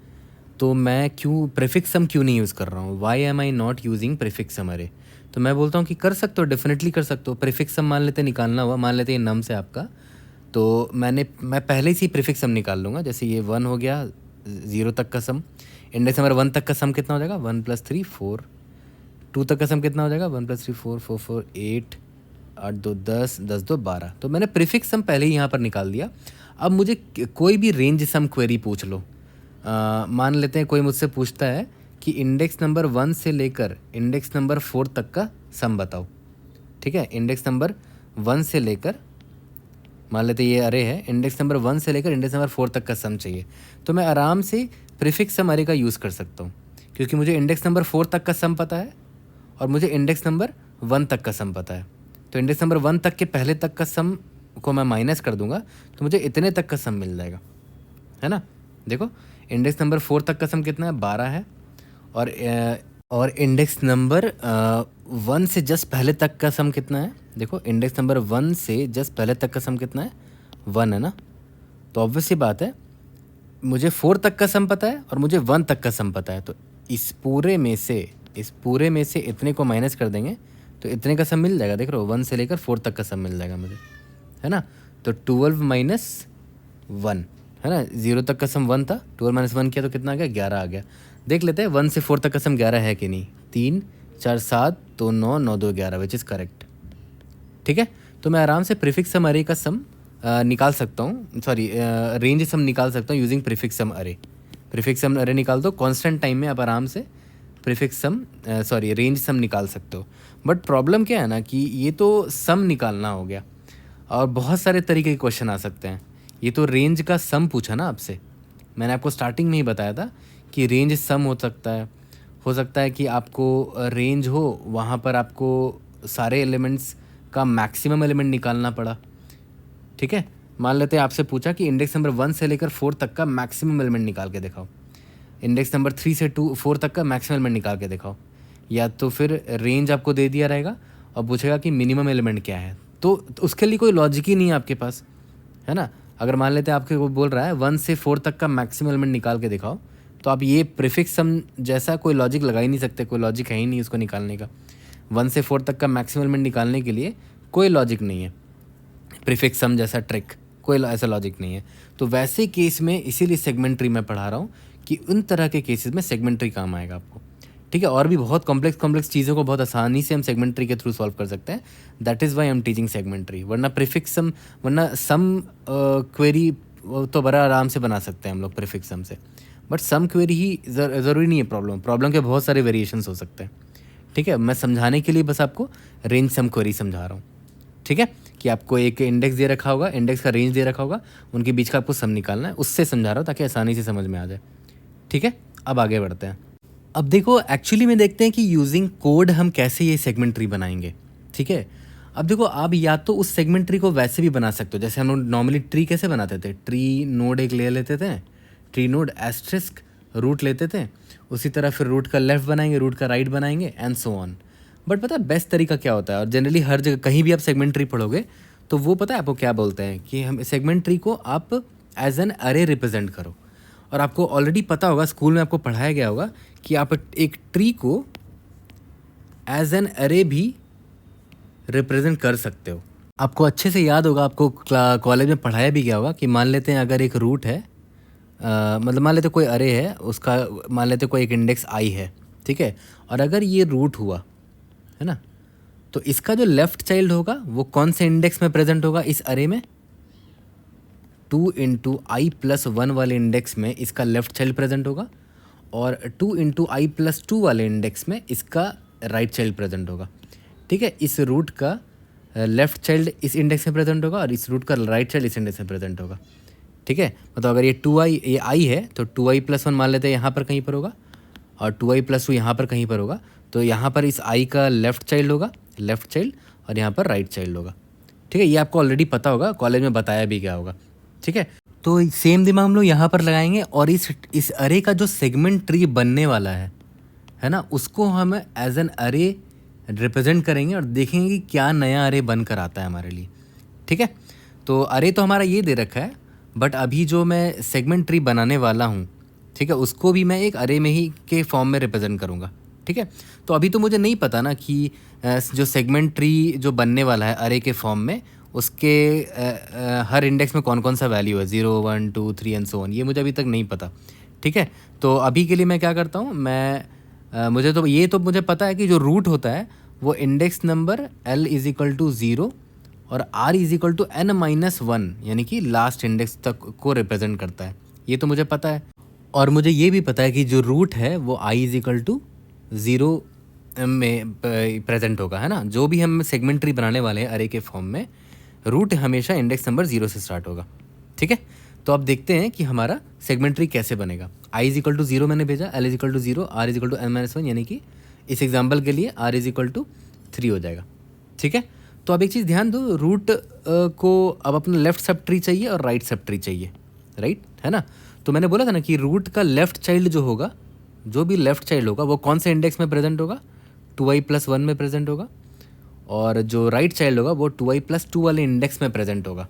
तो मैं क्यों प्रीफिक्स सम क्यों नहीं यूज़ कर रहा हूँ, why am I not using prefix sum array. तो मैं बोलता हूँ कि कर सकते हो, डेफिनेटली कर सकते हो। प्रीफिक्स सम मान लेते निकालना हुआ, मान लेते ये नम से आपका, तो मैं पहले से ही प्रीफिक्स सम निकाल लूँगा। जैसे ये 1 हो गया, 0 तक का सम, इंडेक्स नंबर 1 तक का सम कितना हो जाएगा, 1 + 3 4, 2 तक का सम कितना हो जाएगा, 1 + 3 4 4 4 8 8 2 10 10 2 12। तो मैंने प्रीफिक्स सम पहले ही यहाँ पर निकाल दिया। अब मुझे कोई भी रेंज सम क्वेरी पूछ लो, मान लेते हैं कोई मुझसे पूछता है कि इंडेक्स नंबर 1 से लेकर इंडेक्स नंबर 4 तक का सम बताओ। ठीक है, इंडेक्स नंबर 1 से लेकर, मान लेते ये अरे है, इंडेक्स नंबर 1 से लेकर इंडेक्स नंबर 4 तक का सम चाहिए, तो मैं आराम से प्रीफिक्स सम अरे का यूज़ कर सकता हूँ, क्योंकि मुझे इंडेक्स नंबर 4 तक का सम पता है और मुझे इंडेक्स नंबर 1 तक का सम पता है। तो इंडेक्स नंबर 1 तक के पहले तक का सम को मैं माइनस कर दूंगा, तो मुझे इतने तक का सम मिल जाएगा, है ना। देखो इंडेक्स नंबर 4 तक का सम कितना है, 12 है, और इंडेक्स नंबर 1 से जस्ट पहले तक का सम कितना है, देखो इंडेक्स नंबर 1 से जस्ट पहले तक का सम कितना है, 1 है ना। तो ऑब्वियस सी बात है, मुझे 4 तक का सम पता है और मुझे 1 तक का सम पता है, तो इस पूरे में से इतने को माइनस कर देंगे तो इतने का सम मिल जाएगा। देख रहे हो, 1 से लेकर 4 तक का सम मिल जाएगा मुझे, है ना। तो 12 - 1 है ना, 0 तक का सम 1 था, 12 - 1 किया तो कितना आ गया, 11 आ गया। देख लेते हैं 1 से 4 तक का सम 11 है कि नहीं। 3 4 7 2 9 9 2 11, विच इज़ करेक्ट। ठीक है, तो मैं आराम से प्रीफिक्स सम अरे का सम निकाल सकता हूँ, सॉरी रेंज सम निकाल सकता हूँ यूजिंग प्रीफिक्स सम अरे। प्रीफिक्स सम अरे निकाल दो, कांस्टेंट टाइम में आप आराम से प्रीफिक्स सम रेंज सम निकाल सकते हो। बट प्रॉब्लम क्या है ना कि ये तो सम निकालना हो गया, और बहुत सारे तरीके के क्वेश्चन आ सकते हैं। ये तो रेंज का सम पूछा ना आपसे, मैंने आपको स्टार्टिंग में ही बताया था कि रेंज सम हो सकता है कि आपको रेंज हो, वहाँ पर आपको सारे एलिमेंट्स का मैक्सिमम एलिमेंट निकालना पड़ा। ठीक है, मान लेते हैं आपसे पूछा कि इंडेक्स नंबर 1 से लेकर 4 तक का मैक्सिमम एलिमेंट निकाल के दिखाओ, इंडेक्स नंबर 3 से 4 तक का मैक्सिमम एलिमेंट निकाल के दिखाओ, या तो फिर रेंज आपको दे दिया रहेगा और पूछेगा कि मिनिमम एलिमेंट क्या है। तो उसके लिए कोई लॉजिक ही नहीं है आपके पास, है ना। अगर मान लेते हैं आपके को बोल रहा है 1 से 4 तक का मैक्सिमम एलिमेंट निकाल के दिखाओ, तो आप ये प्रीफिक्स सम जैसा कोई लॉजिक लगा ही नहीं सकते, कोई लॉजिक है ही नहीं उसको निकालने का। 1 से 4 तक का मैक्सिमम एलिमेंट निकालने के लिए कोई लॉजिक नहीं है, प्रीफिक्स सम जैसा ट्रिक कोई ऐसा लॉजिक नहीं है। तो वैसे केस में इसीलिए सेगमेंट्री मैं पढ़ा रहा हूँ कि उन तरह के केसेस में सेगमेंट्री काम आएगा आपको। ठीक है, और भी बहुत कॉम्प्लेक्स चीज़ों को बहुत आसानी से हम सेगमेंट्री के थ्रू सॉल्व कर सकते हैं। That is why I am teaching segment tree. वरना प्रीफिक्स सम, वरना सम क्वेरी तो बड़ा आराम से बना सकते हैं हम लोग प्रीफिक्स सम से, बट सम क्वेरी ही ज़रूरी नहीं है प्रॉब्लम के बहुत सारे वेरिएशंस हो सकते हैं। ठीक है, मैं समझाने के लिए बस आपको रेंज सम क्वेरी समझा रहा हूँ। ठीक है, कि आपको एक इंडेक्स दे रखा होगा, इंडेक्स का रेंज दे रखा होगा, उनके बीच का आपको सम निकालना है, उससे समझा रहा हूँ ताकि आसानी से समझ में आ जाए। ठीक है, अब आगे बढ़ते हैं। अब देखो एक्चुअली में देखते हैं कि यूजिंग कोड हम कैसे ये सेगमेंट ट्री बनाएंगे। ठीक है, अब देखो आप या तो उस सेगमेंट ट्री को वैसे भी बना सकते हो जैसे हम लोग नॉर्मली ट्री कैसे बनाते थे, ट्री नोड एक ले लेते थे, ट्री नोड एस्ट्रिस्क रूट लेते थे, उसी तरह फिर रूट का लेफ्ट बनाएंगे, रूट का राइट बनाएंगे एंड सो ऑन। बट पता है बेस्ट तरीका क्या होता है, और जनरली हर जगह कहीं भी आप सेगमेंट ट्री पढ़ोगे तो वो पता है आपको क्या बोलते हैं कि हम सेगमेंट ट्री को आप एज एन अरे रिप्रेजेंट करो। और आपको ऑलरेडी पता होगा, स्कूल में आपको पढ़ाया गया होगा कि आप एक ट्री को एज एन अरे भी रिप्रेजेंट कर सकते हो। आपको अच्छे से याद होगा, आपको कॉलेज में पढ़ाया भी गया होगा कि मान लेते हैं अगर एक रूट है, मतलब मान लेते कोई अरे है, उसका मान लेते कोई एक इंडेक्स आई है। ठीक है, और अगर ये रूट हुआ है ना, तो इसका जो लेफ्ट चाइल्ड होगा वो कौन से इंडेक्स में प्रेजेंट होगा इस अरे में, 2 इंटू आई प्लस 1 वाले इंडेक्स में इसका लेफ्ट चाइल्ड प्रेजेंट होगा, और 2 इंटू आई प्लस 2 वाले इंडेक्स में इसका राइट चाइल्ड प्रेजेंट होगा। ठीक है, इस रूट का लेफ्ट चाइल्ड इस इंडेक्स में प्रेजेंट होगा और इस रूट का राइट चाइल्ड इस इंडेक्स में प्रेजेंट होगा। ठीक है, मतलब अगर ये 2i ये आई है तो 2i प्लस 1 मान लेते हैं यहाँ पर कहीं पर होगा, और 2i प्लस 2 यहाँ पर कहीं पर होगा, तो यहाँ पर इस i का लेफ्ट चाइल्ड होगा, लेफ्ट चाइल्ड, और यहाँ पर राइट चाइल्ड होगा। ठीक है, ये आपको ऑलरेडी पता होगा, कॉलेज में बताया भी क्या होगा। ठीक है, तो सेम दिमाग हम लोग यहाँ पर लगाएंगे, और इस अरे का जो सेगमेंट ट्री बनने वाला है ना, उसको हम एज एन अरे रिप्रेजेंट करेंगे और देखेंगे कि क्या नया अरे बन कर आता है हमारे लिए। ठीक है, तो अरे तो हमारा ये दे रखा है, बट अभी जो मैं सेगमेंट ट्री बनाने वाला हूँ, ठीक है, उसको भी मैं एक अरे में ही के फॉर्म में रिप्रेजेंट करूँगा। ठीक है, तो अभी तो मुझे नहीं पता ना कि जो सेगमेंट ट्री जो बनने वाला है अरे के फॉर्म में, उसके हर इंडेक्स में कौन कौन सा वैल्यू है, 0 1 2 3 एंड सो ऑन, ये मुझे अभी तक नहीं पता। ठीक है, तो अभी के लिए मैं क्या करता हूँ, मुझे तो ये तो मुझे पता है कि जो रूट होता है वो index number l is equal to 0 और r is equal to n minus 1 यानी कि लास्ट इंडेक्स तक को रिप्रेजेंट करता है, ये तो मुझे पता है। और मुझे ये भी पता है कि जो रूट है वो i इज इक्वल टू 0 में प्रेजेंट होगा, है ना। जो भी हम सेगमेंट ट्री बनाने वाले हैं अरे के फॉर्म में, रूट हमेशा इंडेक्स नंबर 0 से स्टार्ट होगा। ठीक है, तो अब देखते हैं कि हमारा सेगमेंट ट्री कैसे बनेगा। i इज इक्वल टू 0 मैंने भेजा, l is equal to 0, r is equal to n minus 1, यानी कि इस एग्जाम्पल के लिए r इज इक्वल टू 3 हो जाएगा। ठीक है, तो अब एक चीज़ ध्यान दो, रूट को अब अपना लेफ्ट सब ट्री चाहिए और राइट सब ट्री चाहिए, राइट, है ना। तो मैंने बोला था ना कि रूट का लेफ्ट चाइल्ड जो होगा, जो भी लेफ्ट चाइल्ड होगा वो कौन से इंडेक्स में प्रेजेंट होगा, 2i प्लस 1 में प्रेजेंट होगा, और जो राइट चाइल्ड होगा वो 2i प्लस 2 वाले इंडेक्स में प्रेजेंट होगा।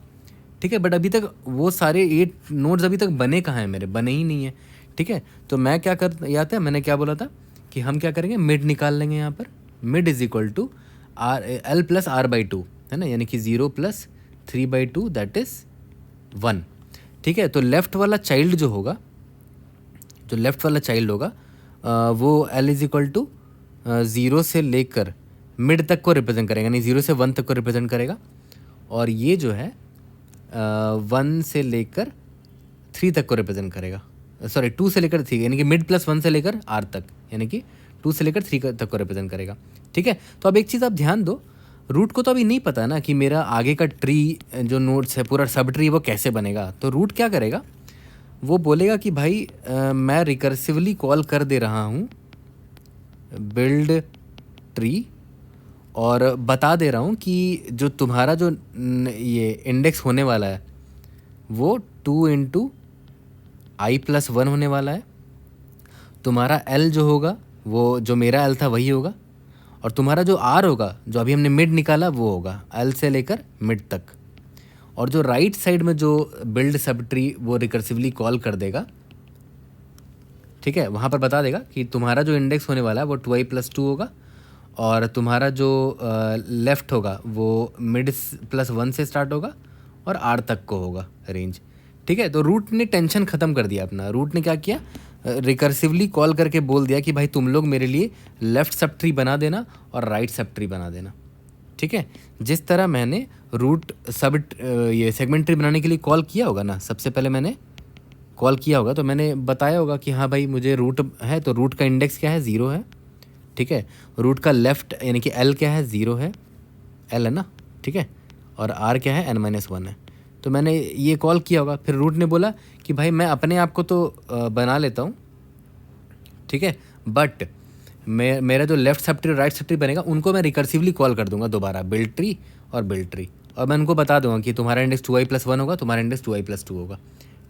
ठीक है, बट अभी तक वो सारे 8 नोड्स अभी तक बने कहाँ हैं मेरे, बने ही नहीं है। ठीक है, तो मैं क्या कर याद है मैंने क्या बोला था कि हम क्या करेंगे, मिड निकाल लेंगे यहाँ पर, mid is equal to r l plus r by 2, है ना, यानी कि 0 प्लस 3/2 दैट इज़ 1। ठीक है, तो लेफ्ट वाला चाइल्ड जो होगा, जो लेफ्ट वाला चाइल्ड होगा वो एल इज इक्वल टू 0 से लेकर मिड तक को रिप्रेजेंट करेगा, यानी 0 से 1 तक को रिप्रेजेंट करेगा, और ये जो है 1 से लेकर 3 तक को रिप्रेजेंट करेगा, सॉरी 2 से लेकर 3, यानी कि मिड प्लस 1 से लेकर आर तक, यानी कि 2 से लेकर 3 तक को रिप्रेजेंट करेगा। ठीक है, तो अब एक चीज़ आप ध्यान दो, रूट को तो अभी नहीं पता ना कि मेरा आगे का ट्री जो नोड्स है पूरा सब ट्री वो कैसे बनेगा। तो रूट क्या करेगा, वो बोलेगा कि भाई मैं रिकर्सिवली कॉल कर दे रहा हूँ बिल्ड ट्री, और बता दे रहा हूँ कि जो तुम्हारा जो ये इंडेक्स होने वाला है वो 2 इंटू आई प्लस 1 होने वाला है, तुम्हारा l जो होगा वो जो मेरा l था वही होगा, और तुम्हारा जो r होगा जो अभी हमने मिड निकाला वो होगा l से लेकर मिड तक, और जो राइट साइड में जो बिल्ड सब ट्री वो रिकर्सिवली कॉल कर देगा। ठीक है, वहाँ पर बता देगा कि तुम्हारा जो इंडेक्स होने वाला है वो 2i प्लस 2 होगा, और तुम्हारा जो लेफ़्ट होगा वो मिड प्लस 1 से स्टार्ट होगा और r तक को होगा रेंज। ठीक है, तो रूट ने टेंशन ख़त्म कर दिया अपना। रूट ने क्या किया, रिकर्सिवली कॉल करके बोल दिया कि भाई तुम लोग मेरे लिए लेफ़्ट सब ट्री बना देना और राइट सब ट्री बना देना। ठीक है, जिस तरह मैंने रूट सब ये सेगमेंट ट्री बनाने के लिए कॉल किया होगा ना, सबसे पहले मैंने कॉल किया होगा तो मैंने बताया होगा कि हाँ भाई मुझे रूट है, तो रूट का इंडेक्स क्या है, 0 है, ठीक है। रूट का लेफ़्ट यानी कि एल क्या है, 0 है, एल है ना, ठीक है। और आर क्या है, n-1 है। तो मैंने ये कॉल किया होगा, फिर रूट ने बोला कि भाई मैं अपने आप को तो बना लेता हूँ, ठीक है, बट मेरा जो left sub tree right sub tree बनेगा उनको मैं रिकर्सिवली कॉल कर दूंगा दोबारा, बिल्ड ट्री और बिल्ड ट्री, और मैं उनको बता दूंगा कि तुम्हारा इंडेक्स 2i+1 होगा, तुम्हारा इंडेक्स 2i+2 होगा,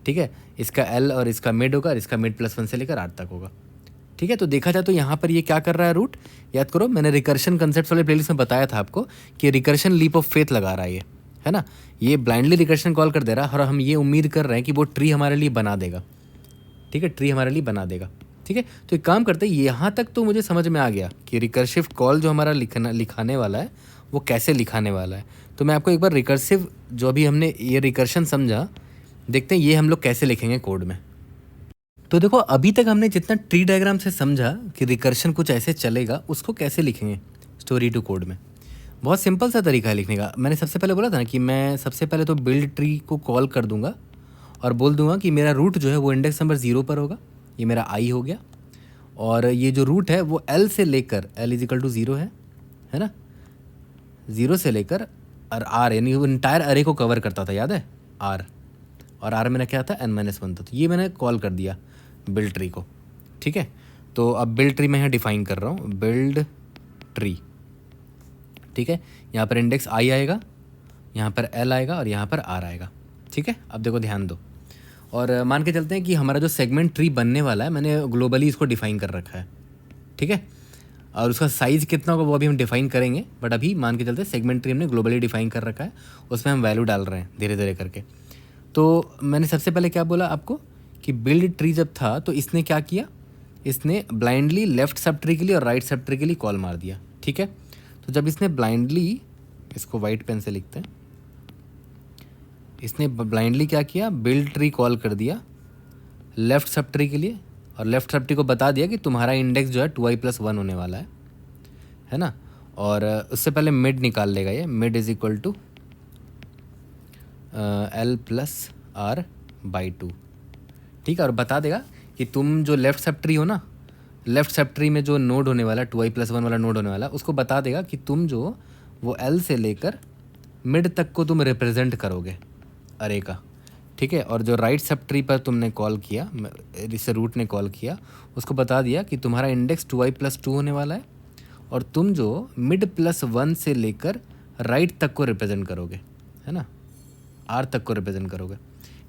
ठीक है। इसका एल और इसका मिड होगा और इसका मिड +1 से लेकर आर तक होगा, ठीक है। तो देखा जाए तो यहाँ पर ये क्या कर रहा है रूट, याद करो मैंने रिकर्शन कंसेप्ट वाले प्लेलिस्ट में बताया था आपको कि रिकर्शन लीप ऑफ फेथ लगा रहा है ये, है ना। ये ब्लाइंडली रिकर्शन कॉल कर दे रहा है और हम ये उम्मीद कर रहे हैं कि वो ट्री हमारे लिए बना देगा, ठीक है, ट्री हमारे लिए बना देगा, ठीक है। तो एक काम करते हैं, यहाँ तक तो मुझे समझ में आ गया कि रिकर्सिव कॉल जो हमारा लिखाने वाला है वो कैसे लिखाने वाला है। तो मैं आपको एक बार रिकर्सिव जो अभी हमने ये रिकर्शन समझा, देखते हैं ये हम लोग कैसे लिखेंगे कोड में। तो देखो अभी तक हमने जितना ट्री डायग्राम से समझा कि रिकर्शन कुछ ऐसे चलेगा, उसको कैसे लिखेंगे स्टोरी टू कोड में। बहुत सिंपल सा तरीका है लिखने का। मैंने सबसे पहले बोला था ना कि मैं सबसे पहले तो बिल्ड ट्री को कॉल कर दूंगा और बोल दूंगा कि मेरा रूट जो है वो इंडेक्स नंबर 0 पर होगा, ये मेरा आई हो गया, और ये जो रूट है वो एल से लेकर एल = 0 है ना, 0 से लेकर और आर यानी वो इंटायर अरे को कवर करता था, याद है, आर, और आर में क्या था, n-1 था। तो ये मैंने कॉल कर दिया बिल्ड ट्री को, ठीक है। तो अब बिल्ड ट्री मैं यहाँ डिफाइन कर रहा हूँ, बिल्ड ट्री, ठीक है। यहाँ पर इंडेक्स आई आएगा, यहाँ पर एल आएगा और यहाँ पर आर आएगा, ठीक है। अब देखो ध्यान दो, और मान के चलते हैं कि हमारा जो सेगमेंट ट्री बनने वाला है मैंने ग्लोबली इसको डिफाइन कर रखा है, ठीक है। और उसका साइज़ कितना होगा वो अभी हम डिफाइन करेंगे, बट अभी मान के चलते हैं सेगमेंट ट्री हमने ग्लोबली डिफाइन कर रखा है, उसमें हम वैल्यू डाल रहे हैं धीरे धीरे करके। तो मैंने सबसे पहले क्या बोला आपको कि बिल्ड ट्री जब था तो इसने क्या किया, इसने ब्लाइंडली लेफ्ट सब ट्री के लिए और राइट सब ट्री के लिए कॉल मार दिया, ठीक है। तो जब इसने ब्लाइंडली, इसको वाइट पेन से लिखते हैं, इसने ब्लाइंडली क्या किया, बिल्ड ट्री कॉल कर दिया लेफ्ट सब ट्री के लिए, और लेफ्ट सब ट्री को बता दिया कि तुम्हारा इंडेक्स जो है 2i+1 होने वाला है ना। और उससे पहले मिड निकाल लेगा ये, मिड = l+r/2, ठीक है। और बता देगा कि तुम जो लेफ्ट सब ट्री हो ना, लेफ्ट सब ट्री में जो नोड होने वाला 2i+1 वाला नोड होने वाला, उसको बता देगा कि तुम जो वो l से लेकर मिड तक को तुम रिप्रेजेंट करोगे अरे का, ठीक है। और जो राइट सब ट्री पर तुमने कॉल किया, जिसे रूट ने कॉल किया, उसको बता दिया कि तुम्हारा इंडेक्स 2i+2 होने वाला है और तुम जो मिड +1 से लेकर राइट तक को रिप्रेजेंट करोगे, है ना, आर तक को रिप्रेजेंट करोगे।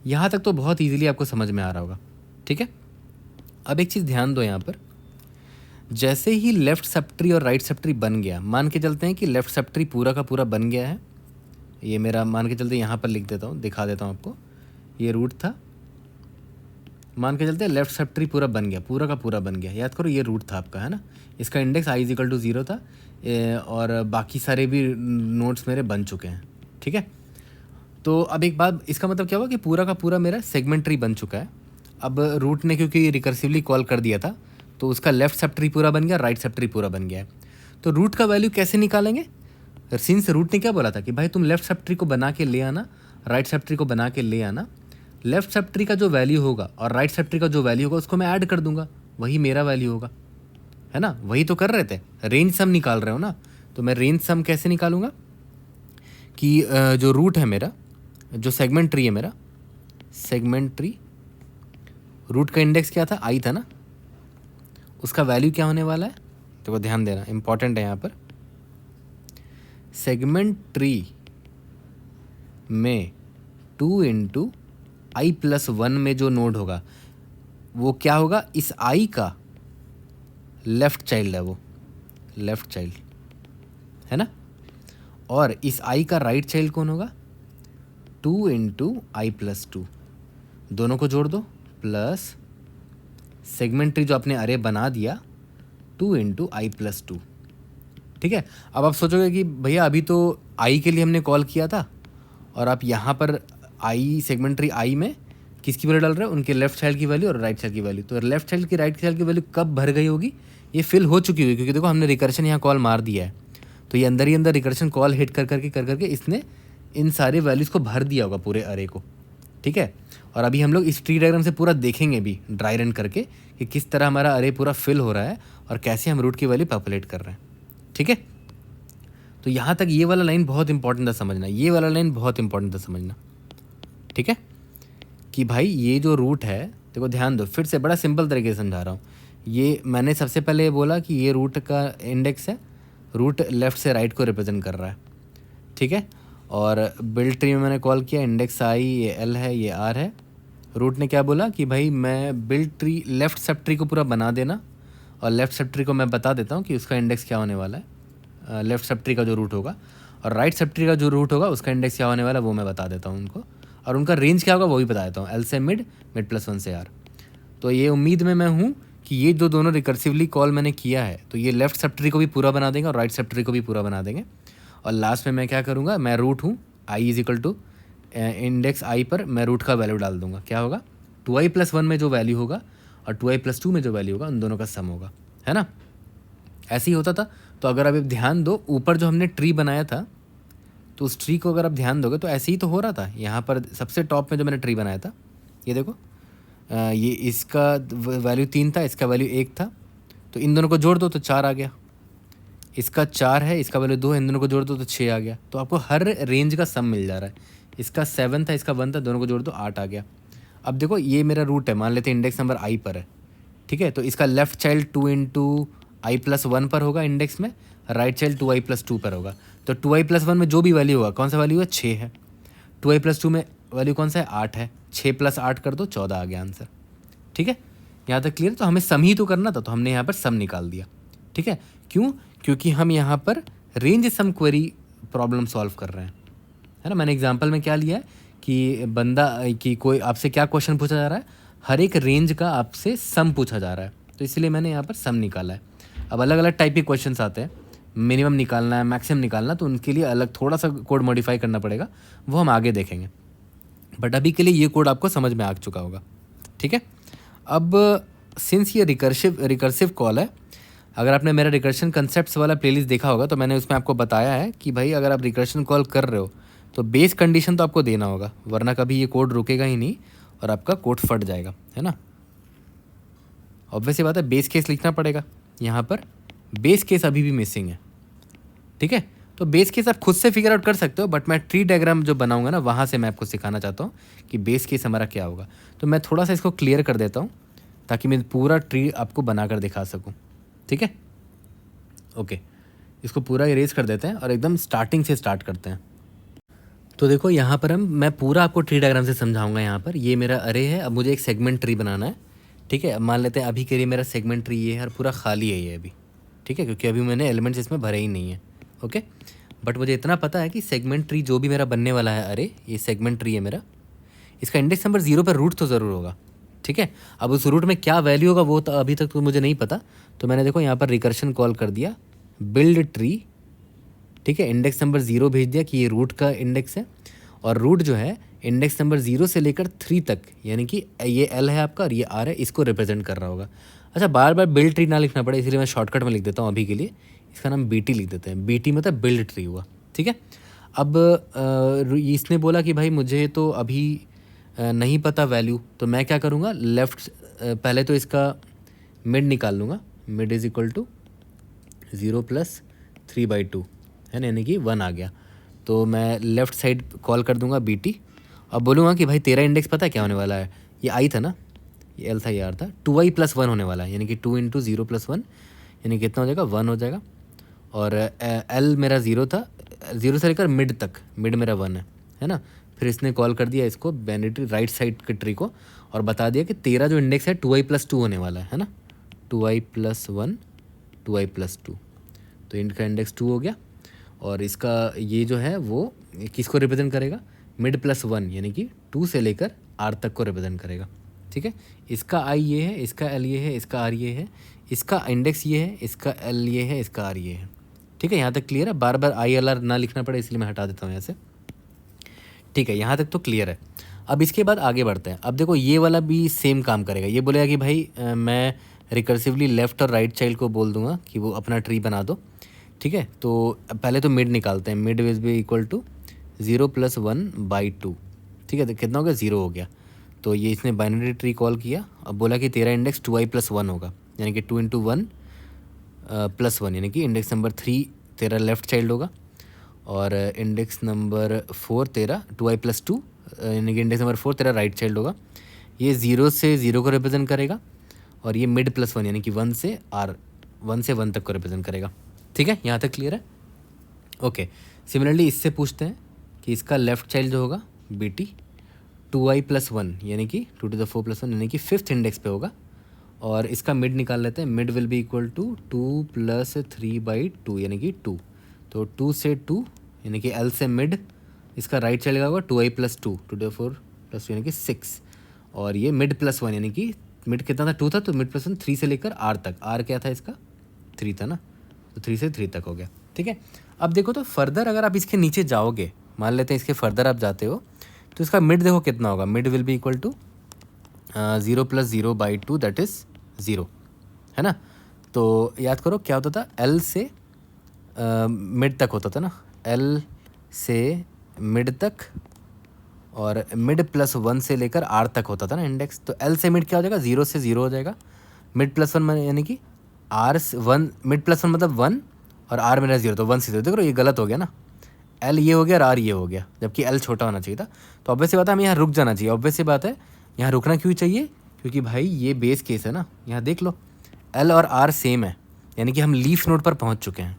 यहाँ तक तो बहुत ईजिली आपको समझ में आ रहा होगा, ठीक है। अब एक चीज़ ध्यान दो, यहाँ पर जैसे ही लेफ्ट सब ट्री और राइट सब ट्री बन गया, मान के चलते हैं कि लेफ्ट सब ट्री पूरा का पूरा बन गया है, ये मेरा मान के चलते यहाँ पर लिख देता हूँ, दिखा देता हूँ आपको, ये रूट था, मान के चलते हैं लेफ्ट सब ट्री पूरा बन गया, पूरा का पूरा बन गया, याद करो ये रूट था आपका, है ना। इसका इंडेक्स i = 0 था, और बाकी सारे भी नोट्स मेरे बन चुके हैं, ठीक है। तो अब एक बात, इसका मतलब क्या हुआ कि पूरा का पूरा मेरा सेगमेंट ट्री बन चुका है। अब रूट ने क्योंकि रिकर्सिवली कॉल कर दिया था तो उसका लेफ्ट सब ट्री पूरा बन गया, राइट सब ट्री पूरा बन गया है। तो रूट का वैल्यू कैसे निकालेंगे, सिंस रूट ने क्या बोला था कि भाई तुम लेफ्ट सब ट्री को बना के ले आना, राइट सब ट्री को बना के ले आना, लेफ्ट सब ट्री का जो वैल्यू होगा और राइट सब ट्री का जो वैल्यू होगा उसको मैं ऐड कर दूंगा, वही मेरा वैल्यू होगा, है ना। वही तो कर रहे थे, रेंज सम निकाल रहे हो ना। तो मैं रेंज सम कैसे निकालूंगा कि जो रूट है मेरा, जो सेगमेंट ट्री है मेरा, सेगमेंट ट्री, रूट का इंडेक्स क्या था, आई था ना, उसका वैल्यू क्या होने वाला है, तो ध्यान देना, इंपॉर्टेंट है यहाँ पर। सेगमेंट ट्री में 2 × i+1 में जो नोड होगा वो क्या होगा, इस i का लेफ्ट चाइल्ड है, वो लेफ्ट चाइल्ड है ना। और इस i का राइट चाइल्ड कौन होगा, 2 × i+2, दोनों को जोड़ दो, प्लस सेगमेंट ट्री जो आपने अरे बना दिया 2 × i+2, ठीक है। अब आप सोचोगे कि भैया अभी तो i के लिए हमने कॉल किया था और आप यहाँ पर i सेगमेंट ट्री i में किसकी वैल्यू डाल रहे हो, उनके लेफ्ट चाइल्ड की वैल्यू और राइट चाइल्ड की वैल्यू। तो लेफ्ट चाइल्ड की राइट चाइल्ड की वैल्यू कब भर गई होगी, ये फिल हो चुकी होगी, क्योंकि देखो हमने रिकर्शन यहाँ कॉल मार दिया है, तो ये अंदर ही अंदर रिकर्शन कॉल हिट कर करके इसने इन सारे वैल्यूज़ को भर दिया होगा पूरे अरे को, ठीक है। और अभी हम लोग इस ट्री डायग्राम से पूरा देखेंगे भी ड्राई रन करके कि किस तरह हमारा अरे पूरा फिल हो रहा है और कैसे हम रूट की वैल्यू पॉपुलेट कर रहे हैं, ठीक है। तो यहाँ तक ये वाला लाइन बहुत इंपॉर्टेंट था समझना, ये वाला लाइन बहुत इंपॉर्टेंट था समझना, ठीक है। कि भाई ये जो रूट है, देखो ध्यान दो, फिर से बड़ा सिंपल तरीके से समझा रहा हूँ। ये मैंने सबसे पहले बोला कि ये रूट का इंडेक्स है, रूट लेफ़्ट से राइट को रिप्रेजेंट कर रहा है, ठीक है। और बिल्ड ट्री में मैंने कॉल किया इंडेक्स आई, ये एल है, ये आर है। रूट ने क्या बोला कि भाई मैं build tree left sub tree को पूरा बना देना, और लेफ़्ट सब ट्री को मैं बता देता हूँ कि उसका इंडेक्स क्या होने वाला है, लेफ़्ट सब ट्री का जो रूट होगा, और राइट सब ट्री का जो रूट होगा उसका इंडेक्स क्या होने वाला है वो मैं बता देता हूँ उनको, और उनका रेंज क्या होगा वो भी बता देता हूँ, एल से मिड, मिड प्लस 1 से आर। तो ये उम्मीद में मैं हूँ कि ये जो दोनों रिकर्सिवली कॉल मैंने किया है तो ये लेफ़्ट सब ट्री को भी पूरा बना देंगे और राइट सब ट्री को भी पूरा बना देंगे। और लास्ट में मैं क्या करूँगा, मैं रूट हूँ i is equal to index i पर मैं रूट का वैल्यू डाल दूंगा, क्या होगा 2i+1 में जो वैल्यू होगा और 2i+2 में जो वैल्यू होगा उन दोनों का सम होगा, है ना। ऐसे ही होता था। तो अगर आप ध्यान दो, ऊपर जो हमने ट्री बनाया था तो उस ट्री को अगर आप ध्यान दोगे तो ऐसे ही तो हो रहा था। यहाँ पर सबसे टॉप में जो मैंने ट्री बनाया था, ये देखो, ये इसका वैल्यू 3 था, इसका वैल्यू 1 था, तो इन दोनों को जोड़ दो तो 4 आ गया। इसका 4 है, इसका वैल्यू 2 है, इन दोनों को जोड़ दो तो 6 आ गया। तो आपको हर रेंज का सम मिल जा रहा है। इसका 7 था, इसका 1 था, दोनों को जोड़ दो 8 आ गया। अब देखो ये मेरा रूट है, मान लेते हैं इंडेक्स नंबर आई पर है, ठीक है। तो इसका लेफ्ट चाइल्ड 2 इंटू i+1 पर होगा इंडेक्स में, राइट चाइल्ड 2i+2 पर होगा। तो 2i+1 में जो भी वैल्यू होगा, कौन सा वैल्यू है 6 है, 2i+2 में वैल्यू कौन सा है 8 है, 6 + 8 कर दो 14 आ गया आंसर, ठीक है। यहाँ तक क्लियर। तो हमें सम ही तो करना था, तो हमने यहाँ पर सम निकाल दिया, ठीक है। क्यों? क्योंकि हम यहाँ पर रेंज सम क्वेरी प्रॉब्लम सॉल्व कर रहे हैं, है ना। मैंने एग्जांपल में क्या लिया है कि बंदा कि कोई आपसे क्या क्वेश्चन पूछा जा रहा है, हर एक रेंज का आपसे सम पूछा जा रहा है, तो इसलिए मैंने यहाँ पर सम निकाला है। अब अलग अलग टाइप के क्वेश्चंस आते हैं, मिनिमम निकालना है, मैक्सिमम निकालना, तो उनके लिए अलग थोड़ा सा कोड मॉडिफाई करना पड़ेगा, वो हम आगे देखेंगे। बट अभी के लिए ये कोड आपको समझ में आ चुका होगा, ठीक है। अब सिंस ये रिकर्सिव कॉल है, अगर आपने मेरा रिकर्शन कंसेप्ट्स वाला प्लेलिस्ट देखा होगा तो मैंने उसमें आपको बताया है कि भाई अगर आप रिकर्शन कॉल कर रहे हो तो बेस कंडीशन तो आपको देना होगा, वरना कभी ये कोड रुकेगा ही नहीं और आपका कोड फट जाएगा, है ना। ऑब्वियस बात है, बेस केस लिखना पड़ेगा। यहाँ पर बेस केस अभी भी मिसिंग है, ठीक है। तो बेस केस आप खुद से फिगर आउट कर सकते हो, बट मैं ट्री डायग्राम जो बनाऊंगा ना वहाँ से मैं आपको सिखाना चाहता हूँ कि बेस केस हमारा क्या होगा। तो मैं थोड़ा सा इसको क्लियर कर देता हूँ ताकि मैं पूरा ट्री आपको बना कर दिखा सकूँ, ठीक है। ओके, इसको पूरा इरेज कर देते हैं और एकदम स्टार्टिंग से स्टार्ट करते हैं। तो देखो यहाँ पर मैं पूरा आपको ट्री डायग्राम से समझाऊंगा। यहाँ पर ये मेरा अरे है, अब मुझे एक सेगमेंट ट्री बनाना है, ठीक है। अब मान लेते हैं अभी के लिए मेरा सेगमेंट ट्री ये है और पूरा खाली है ये अभी, ठीक है, क्योंकि अभी मैंने एलिमेंट्स इसमें भरे ही नहीं है, ओके। बट मुझे इतना पता है कि सेगमेंट ट्री जो भी मेरा बनने वाला है, अरे ये सेगमेंट ट्री है मेरा, इसका इंडेक्स नंबर 0 पर रूट तो ज़रूर होगा, ठीक है। अब उस रूट में क्या वैल्यू होगा वो तो अभी तक तो मुझे नहीं पता, तो मैंने देखो यहाँ पर रिकर्शन कॉल कर दिया बिल्ड ट्री, ठीक है। इंडेक्स नंबर 0 भेज दिया कि ये रूट का इंडेक्स है, और रूट जो है इंडेक्स नंबर 0 से लेकर 3 तक, यानी कि ये एल है आपका और ये आर है, इसको रिप्रेजेंट कर रहा होगा। अच्छा, बार बार बिल्ड ट्री ना लिखना पड़े इसलिए मैं शॉर्टकट में लिख देता हूँ अभी के लिए, इसका नाम बीटी लिख देते हैं। बीटी मतलब बिल्ड ट्री हुआ, ठीक है। अब इसने बोला कि भाई मुझे तो अभी नहीं पता वैल्यू, तो मैं क्या करूँगा, लेफ़्ट पहले तो इसका मिड निकाल लूँगा, मिड इज़ इक्वल टू 0 + 3/2 है ना, यानी कि 1 आ गया। तो मैं लेफ़्ट साइड कॉल कर दूंगा बीटी। अब बोलूँगा कि भाई तेरा इंडेक्स पता है क्या होने वाला है, ये आई था ना, ये एल था, ये आर था, 2i+1 होने वाला है, यानी कि 2 × 0+1 यानी कितना हो जाएगा 1 हो जाएगा। और एल मेरा 0 था, 0 से लेकर मिड तक, मिड मेरा 1 है ना। फिर इसने कॉल कर दिया इसको बाइनरी राइट साइड के ट्री को, और बता दिया कि तेरा जो इंडेक्स है 2i+2 होने वाला है ना, 2i+1 2i+2, तो इनका इंडेक्स 2 हो गया। और इसका ये जो है वो किसको रिप्रेजेंट करेगा, मिड +1 यानी कि 2 से लेकर आर तक को रिप्रेजेंट करेगा, ठीक है। इसका आई ये है, इसका एल ये है, इसका आर ये है, इसका इंडेक्स ये है, इसका एल ये है, इसका आर ये है, ठीक है। यहाँ तक क्लियर है, बार बार आई एल आर ना लिखना पड़े इसलिए मैं हटा देता हूँ यहाँ से, ठीक है। यहाँ तक तो क्लियर है। अब इसके बाद आगे बढ़ते हैं। अब देखो ये वाला भी सेम काम करेगा, ये बोलेगा कि भाई मैं रिकर्सिवली लेफ़्ट और राइट चाइल्ड को बोल दूंगा कि वो अपना ट्री बना दो, ठीक है। तो पहले तो मिड निकालते हैं, mid will be equal to 0 + 1/2, ठीक है, तो कितना हो गया, 0 हो गया। तो ये इसने बाइनरी ट्री कॉल किया। अब बोला कि तेरा इंडेक्स 2i+1 होगा, यानी कि 2 × 1 + 1, यानी कि इंडेक्स नंबर 3 तेरा लेफ्ट चाइल्ड होगा और इंडेक्स नंबर 4 तेरा 2i+2, यानी कि इंडेक्स नंबर 4 तेरा राइट चाइल्ड होगा। ये 0 से 0 को रिप्रेजेंट करेगा और ये मिड +1 यानी कि 1 से 1 तक को रिप्रेजेंट करेगा। ठीक है, यहाँ तक क्लियर है? ओके। सिमिलरली इससे पूछते हैं कि इसका लेफ्ट चाइल्ड जो होगा बेटी 2i+1 यानी कि 2 to the 4 + 1 यानी कि 5th इंडेक्स पे होगा और इसका मिड निकाल लेते हैं। Mid will be equal to 2 + 3/2 यानी कि 2। तो 2 से 2 यानी कि L से मिड इसका राइट चाइल्ड का होगा 2i+2 2 to the 4 + 2 यानी कि 6 और ये मिड +1 यानी कि मिड कितना था, 2 था, तो मिड +1 3 से लेकर R तक। R क्या था इसका, 3 था ना, तो 3 से 3 तक हो गया। ठीक है, अब देखो तो फर्दर अगर आप इसके नीचे जाओगे, मान लेते हैं इसके फर्दर आप जाते हो, तो इसका मिड देखो कितना होगा। Mid will be equal to 0 + 0/2 that is 0, है ना। तो याद करो क्या होता था, L से मिड तक होता था ना, L से मिड तक और मिड +1 से लेकर R तक होता था ना इंडेक्स। तो L से मिड क्या हो जाएगा, 0 से 0 हो जाएगा। मिड +1 यानी कि R1, मिड +1 मतलब 1 और R मेरा 0, तो 1 से 0। देखो ये गलत हो गया ना, L ये हो गया और R ये हो गया, जबकि L छोटा होना चाहिए था। तो ऑब्वियस सी बात है हमें यहाँ रुक जाना चाहिए। ऑब्वियस सी बात है यहाँ रुकना क्यों चाहिए, क्योंकि भाई ये बेस केस है ना। यहाँ देख लो L और R सेम है, यानी कि हम लीफ नोड पर पहुँच चुके हैं।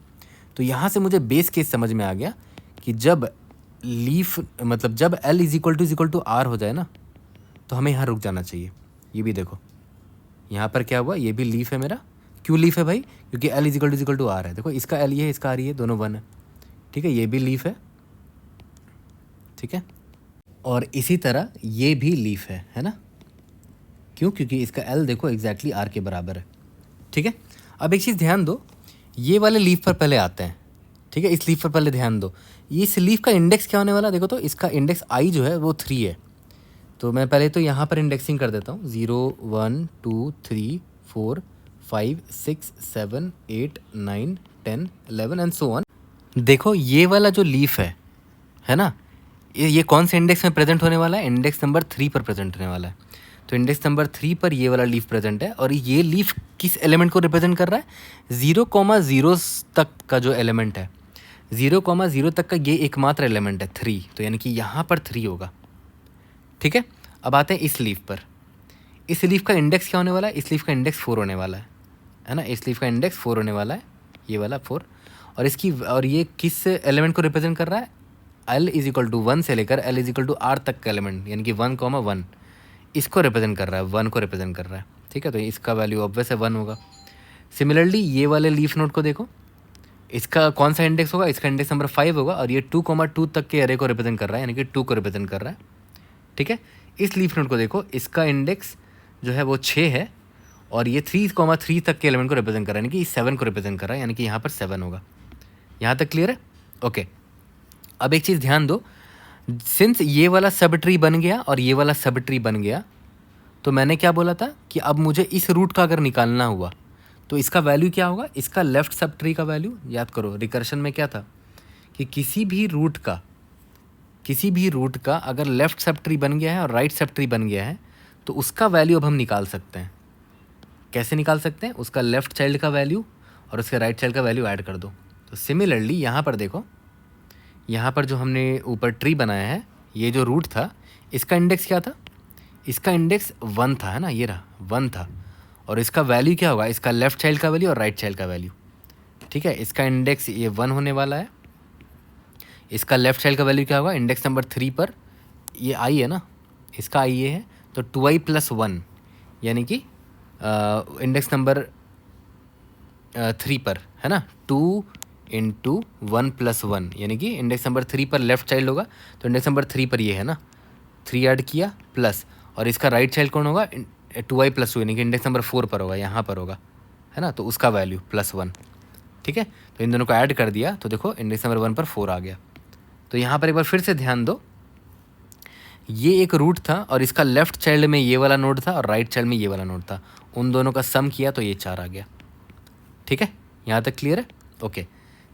तो यहाँ से मुझे बेस केस समझ में आ गया कि जब लीफ मतलब जब L = R हो जाए ना, तो हमें यहाँ रुक जाना चाहिए। ये भी देखो यहाँ पर क्या हुआ, ये भी लीफ है मेरा। क्यों लीफ है भाई, क्योंकि L = R है। देखो इसका L ये है, इसका R ये है, दोनों 1 है। ठीक है, ये भी लीफ है। ठीक है, और इसी तरह ये भी लीफ है ना। क्यों, क्योंकि इसका L देखो एग्जैक्टली R के बराबर है। ठीक है, अब एक चीज़ ध्यान दो, ये वाले लीफ पर पहले आते हैं। ठीक है, इस लीफ पर पहले ध्यान दो, इस लीफ का इंडेक्स क्या होने वाला, देखो तो इसका इंडेक्स I जो है वो 3 है। तो मैं पहले तो यहाँ पर इंडेक्सिंग कर देता हूँ, 0 1 2 3 4 5 6 7 8 9 10 11 एंड सो ऑन। देखो ये वाला जो लीफ है ना, ये कौन से इंडेक्स में प्रेजेंट होने वाला है, इंडेक्स नंबर 3 पर प्रेजेंट होने वाला है। तो इंडेक्स नंबर 3 पर ये वाला लीफ प्रेजेंट है और ये लीफ किस एलिमेंट को रिप्रेजेंट कर रहा है, 0,0 तक का जो एलिमेंट है, 0,0 तक का ये एकमात्र एलिमेंट है 3। तो यानी कि यहाँ पर 3 होगा। ठीक है, अब आते हैं इस लीफ पर। इस लीफ का इंडेक्स क्या होने वाला है, इस लीफ का इंडेक्स 4 होने वाला है ना। इस लीफ का इंडेक्स 4 होने वाला है, ये वाला 4। और ये किस एलिमेंट को रिप्रेजेंट कर रहा है, L = 1 से लेकर L = R तक का एलिमेंट, यानी कि 1,1 इसको रिप्रेजेंट कर रहा है, 1 को रिप्रेजेंट कर रहा है। ठीक है, तो इसका वैल्यू ऑब्वियस है 1 होगा। सिमिलरली ये वाले लीफ नोड को देखो, इसका कौन सा इंडेक्स होगा, इसका इंडेक्स नंबर 5 होगा और ये 2,2 तक के एरे को रिप्रेजेंट कर रहा है, यानी कि 2 को रिप्रेजेंट कर रहा है। ठीक है, इस लीफ नोड को देखो, इसका इंडेक्स जो है वो 6 है और ये 3,3 तक के एलिमेंट को रिप्रेजेंट कर रहा है, यानी कि 7 को रिप्रेजेंट कर रहा है, यानी कि यहाँ पर 7 होगा। यहाँ तक क्लियर है? ओके, अब एक चीज़ ध्यान दो, सिंस ये वाला सब ट्री बन गया और ये वाला सब ट्री बन गया, तो मैंने क्या बोला था कि अब मुझे इस रूट का अगर निकालना हुआ तो इसका वैल्यू क्या होगा, इसका लेफ्ट सब ट्री का वैल्यू। याद करो रिकर्शन में क्या था कि किसी भी रूट का अगर लेफ्ट सब ट्री बन गया है और राइट सब ट्री बन गया है तो उसका वैल्यू अब हम निकाल सकते हैं। कैसे निकाल सकते हैं, उसका लेफ्ट चाइल्ड का वैल्यू और उसके राइट चाइल्ड का वैल्यू ऐड कर दो। तो सिमिलरली यहाँ पर देखो, यहाँ पर जो हमने ऊपर ट्री बनाया है, ये जो रूट था इसका इंडेक्स क्या था, इसका इंडेक्स 1 था, है ना, ये रहा 1 था। और इसका वैल्यू क्या होगा, इसका लेफ्ट चाइल्ड का वैल्यू और राइट चाइल्ड का वैल्यू। ठीक है, इसका इंडेक्स ये 1 होने वाला है। इसका लेफ्ट चाइल्ड का वैल्यू क्या होगा, इंडेक्स नंबर 3 पर ये I है ना, इसका I ये है, तो 2i+1 यानी कि इंडेक्स नंबर 3 पर, है ना, 2 × 1 + 1 यानी कि इंडेक्स नंबर 3 पर लेफ्ट चाइल्ड होगा, तो इंडेक्स नंबर 3 पर ये है ना, 3 ऐड किया प्लस, और इसका राइट चाइल्ड कौन होगा, 2i+2 यानी कि इंडेक्स नंबर 4 पर होगा, यहाँ पर होगा, है ना, तो उसका वैल्यू +1। ठीक है, तो इन दोनों को ऐड कर दिया तो देखो इंडेक्स नंबर 1 पर 4 आ गया। तो यहाँ पर एक बार फिर से ध्यान दो, ये एक रूट था और इसका लेफ्ट चाइल्ड में ये वाला नोड था और राइट चाइल्ड में ये वाला नोड था, उन दोनों का सम किया तो ये 4 आ गया। ठीक है, यहाँ तक क्लियर है? ओके,